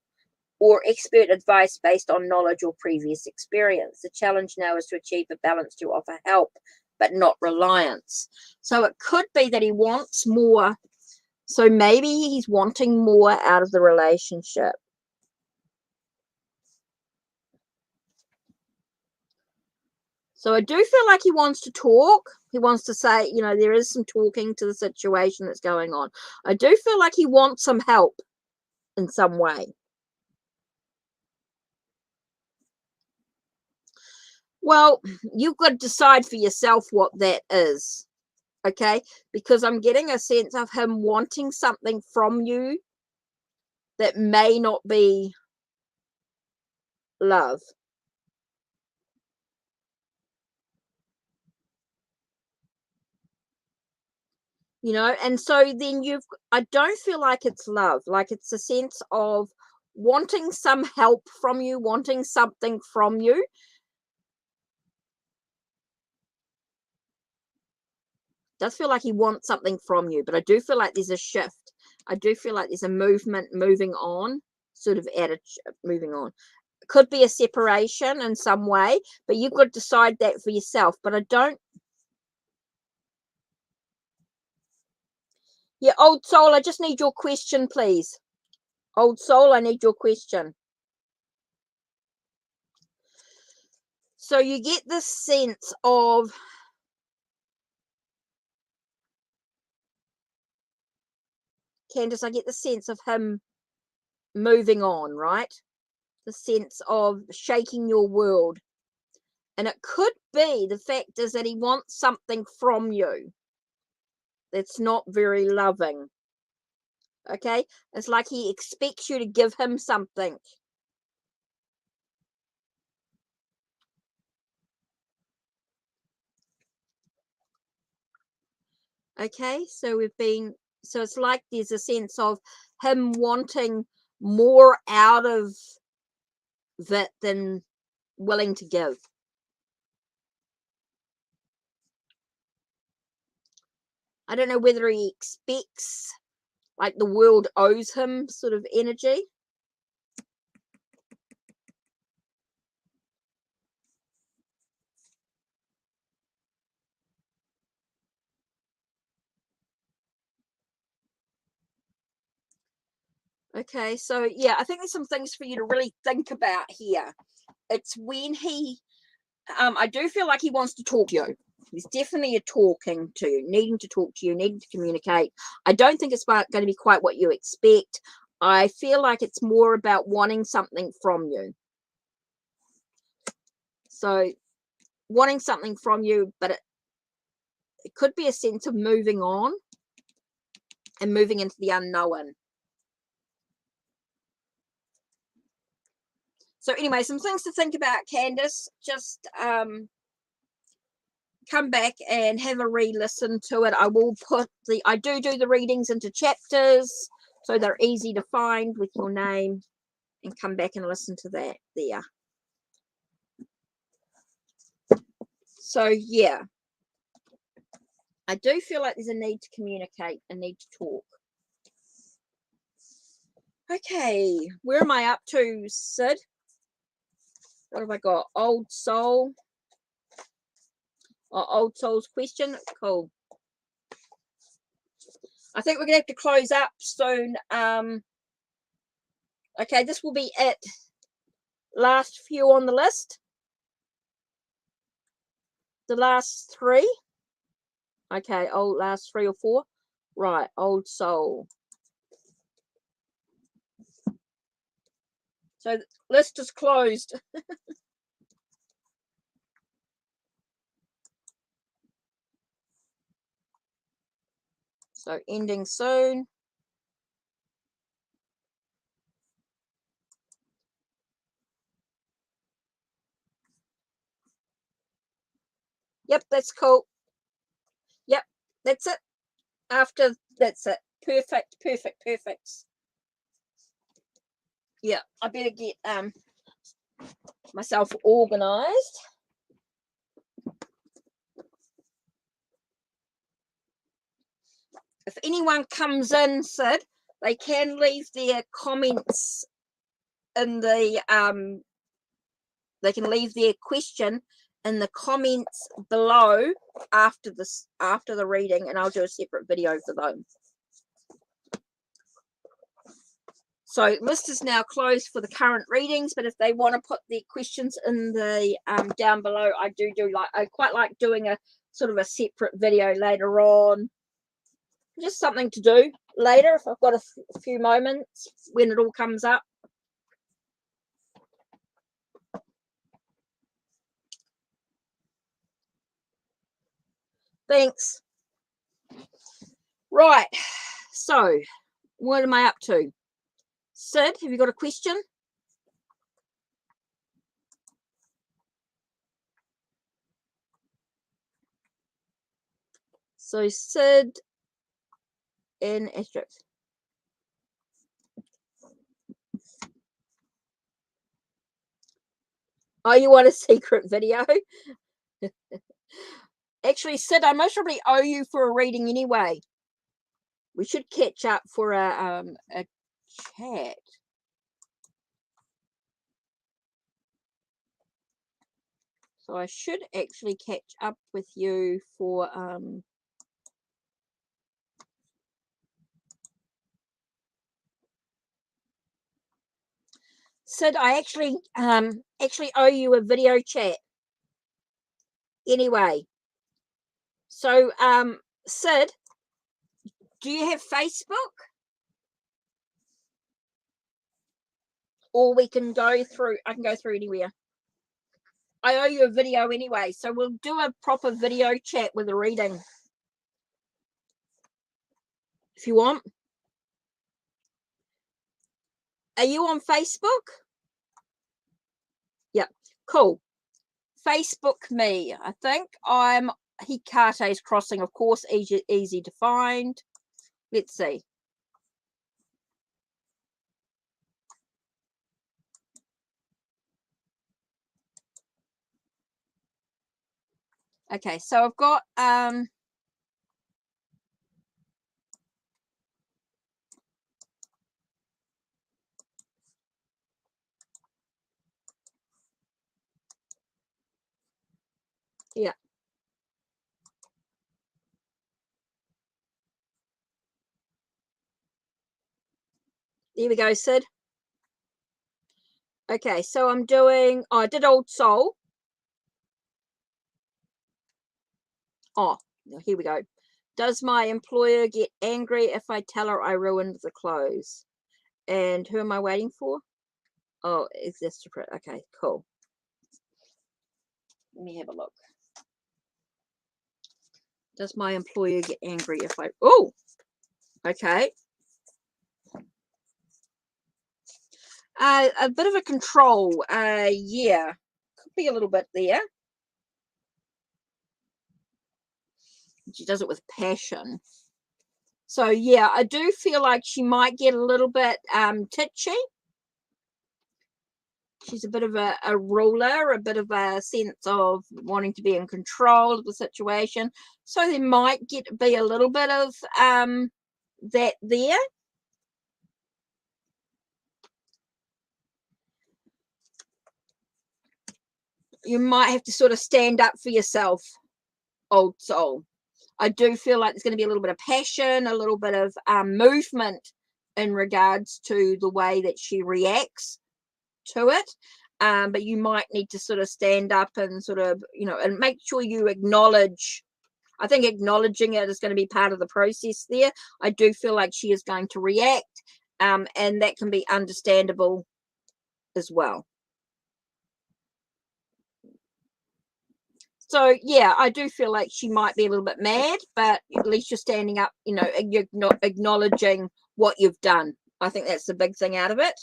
or expert advice based on knowledge or previous experience. The challenge now is to achieve a balance to offer help, but not reliance. So it could be that he wants more. So maybe he's wanting more out of the relationship. So I do feel like he wants to talk. He wants to say, you know, there is some talking to the situation that's going on. I do feel like he wants some help in some way. Well, you've got to decide for yourself what that is, okay? Because I'm getting a sense of him wanting something from you that may not be love. You know, and so then I don't feel like it's love, like it's a sense of wanting some help from you, wanting something from you. Does feel like he wants something from you, but I do feel like there's a shift. I do feel like there's a movement moving on, sort of attitude moving on. It could be a separation in some way, but you've got to decide that for yourself. But I don't. Yeah, old soul, I just need your question, please. Old soul, I need your question. So you get this sense of Candace, I get the sense of him moving on, right? The sense of shaking your world. And it could be the fact is that he wants something from you that's not very loving. Okay? It's like he expects you to give him something. Okay? So it's like there's a sense of him wanting more out of it than willing to give. I don't know whether he expects like the world owes him sort of energy. Okay, so yeah, I think there's some things for you to really think about here. It's when I do feel like he wants to talk to you. He's definitely talking to you, needing to talk to you, needing to communicate. I don't think it's going to be quite what you expect. I feel like it's more about wanting something from you. So wanting something from you, but it could be a sense of moving on and moving into the unknown. So anyway, some things to think about, Candace. Just come back and have a re-listen to it. I will put I do the readings into chapters, so they're easy to find with your name, and come back and listen to that there. So yeah, I do feel like there's a need to communicate, a need to talk. Okay, where am I up to, Sid? What have I got? Old soul. Oh, old soul's question. Cool. I think we're gonna have to close up soon. Okay, this will be it Last few on the list. The last 3. Okay, last 3 or 4. Right, Old Soul. So the list is closed. So ending soon. Yep, that's cool. Yep, that's it. After, that's it. Perfect, perfect, perfect. Yeah, I better get myself organized. If anyone comes in, Sid, they can leave their comments in the they can leave their question in the comments below after the reading, and I'll do a separate video for them. So list is now closed for the current readings, but if they want to put their questions in the down below, I quite like doing a sort of a separate video later on. Just something to do later if I've got a few moments when it all comes up. Thanks. Right, so what am I up to? Sid, have you got a question? So Sid in Asterix. Oh, you want a secret video? Actually, Sid, I most probably owe you for a reading anyway. We should catch up for a chat. So I should actually catch up with you for Sid, I actually owe you a video chat anyway. So Sid, do you have Facebook? Or I can go through anywhere. I owe you a video anyway, so we'll do a proper video chat with a reading if you want. Are you on Facebook? Yeah, cool. Facebook me. I think I'm Hikate's Crossing, of course, easy to find. Let's see. Okay, so I've got yeah. There we go, Sid. Okay, so I'm doing, I did Old Soul. Oh, here we go. Does my employer get angry if I tell her I ruined the clothes? And who am I waiting for? Oh, is this separate? Okay, cool. Let me have a look. Does my employer get angry if I... Oh, okay. A bit of a control. Yeah, could be a little bit there. She does it with passion. So yeah, I do feel like she might get a little bit titchy. She's a bit of a ruler, a bit of a sense of wanting to be in control of the situation. So there might be a little bit of that there. You might have to sort of stand up for yourself, Old Soul. I do feel like there's going to be a little bit of passion, a little bit of movement in regards to the way that she reacts to it. but you might need to sort of stand up and sort of, you know, and make sure you acknowledge. I think acknowledging it is going to be part of the process there. I do feel like she is going to react, and that can be understandable as well. So yeah, I do feel like she might be a little bit mad, but at least you're standing up, you know, and you're not acknowledging what you've done. I think that's the big thing out of it.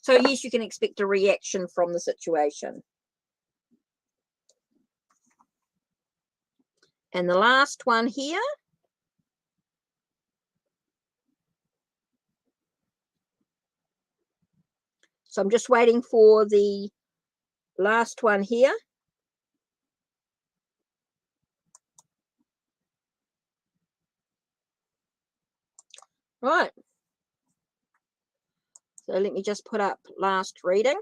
So yes, you can expect a reaction from the situation. And the last one here. So I'm just waiting for the last one here. Right. So let me just put up last reading.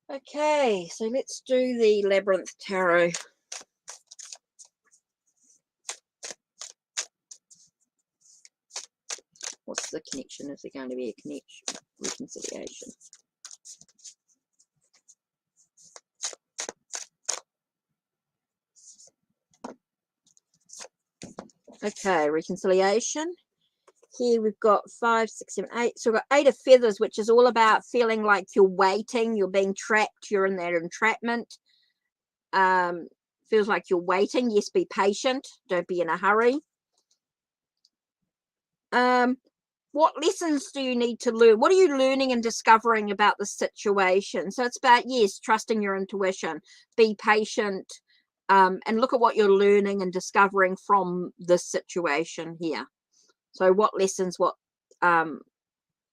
Okay, so let's do the Labyrinth Tarot. What's the connection? Is there going to be a connection? Reconciliation. Okay, reconciliation. Here we've got 5, 6, 7, 8. So we've got 8 of feathers, which is all about feeling like you're waiting, you're being trapped, you're in that entrapment. Feels like you're waiting. Yes, be patient. Don't be in a hurry. What lessons do you need to learn? What are you learning and discovering about the situation? So it's about, yes, trusting your intuition, be patient, and look at what you're learning and discovering from this situation here. So what lessons, what are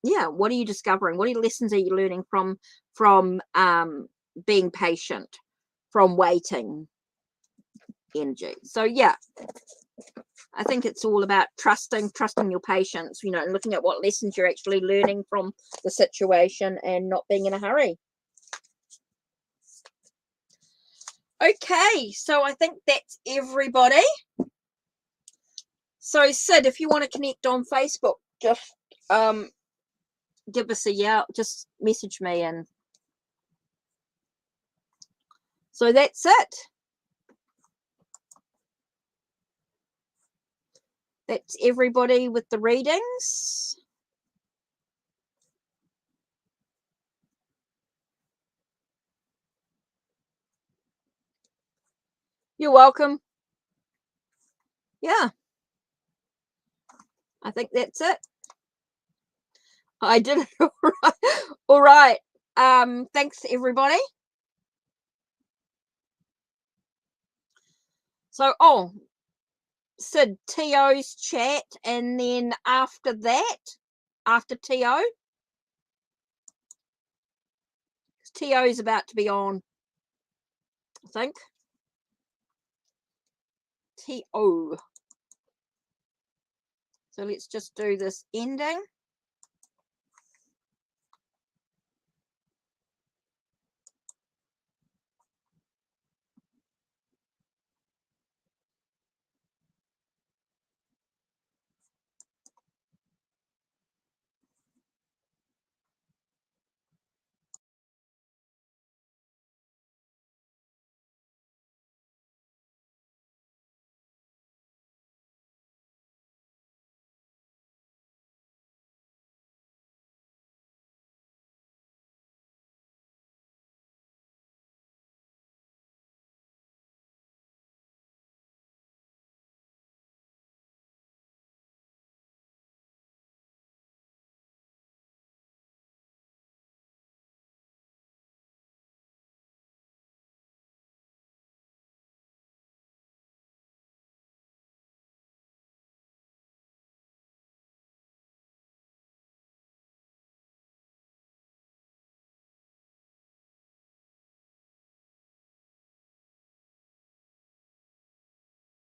you discovering? What lessons are you learning from being patient, from waiting energy? So yeah, I think it's all about trusting your patience, you know, and looking at what lessons you're actually learning from the situation and not being in a hurry. Okay, so I think that's everybody. So Sid, if you want to connect on Facebook, just give us a yell, just message me. And so that's it. That's everybody with the readings. You're welcome. Yeah, I think that's it. I did it all right. All right. Thanks everybody. So Sid, TO's chat, and then after that, after TO is about to be on, I think. TO. So let's just do this ending.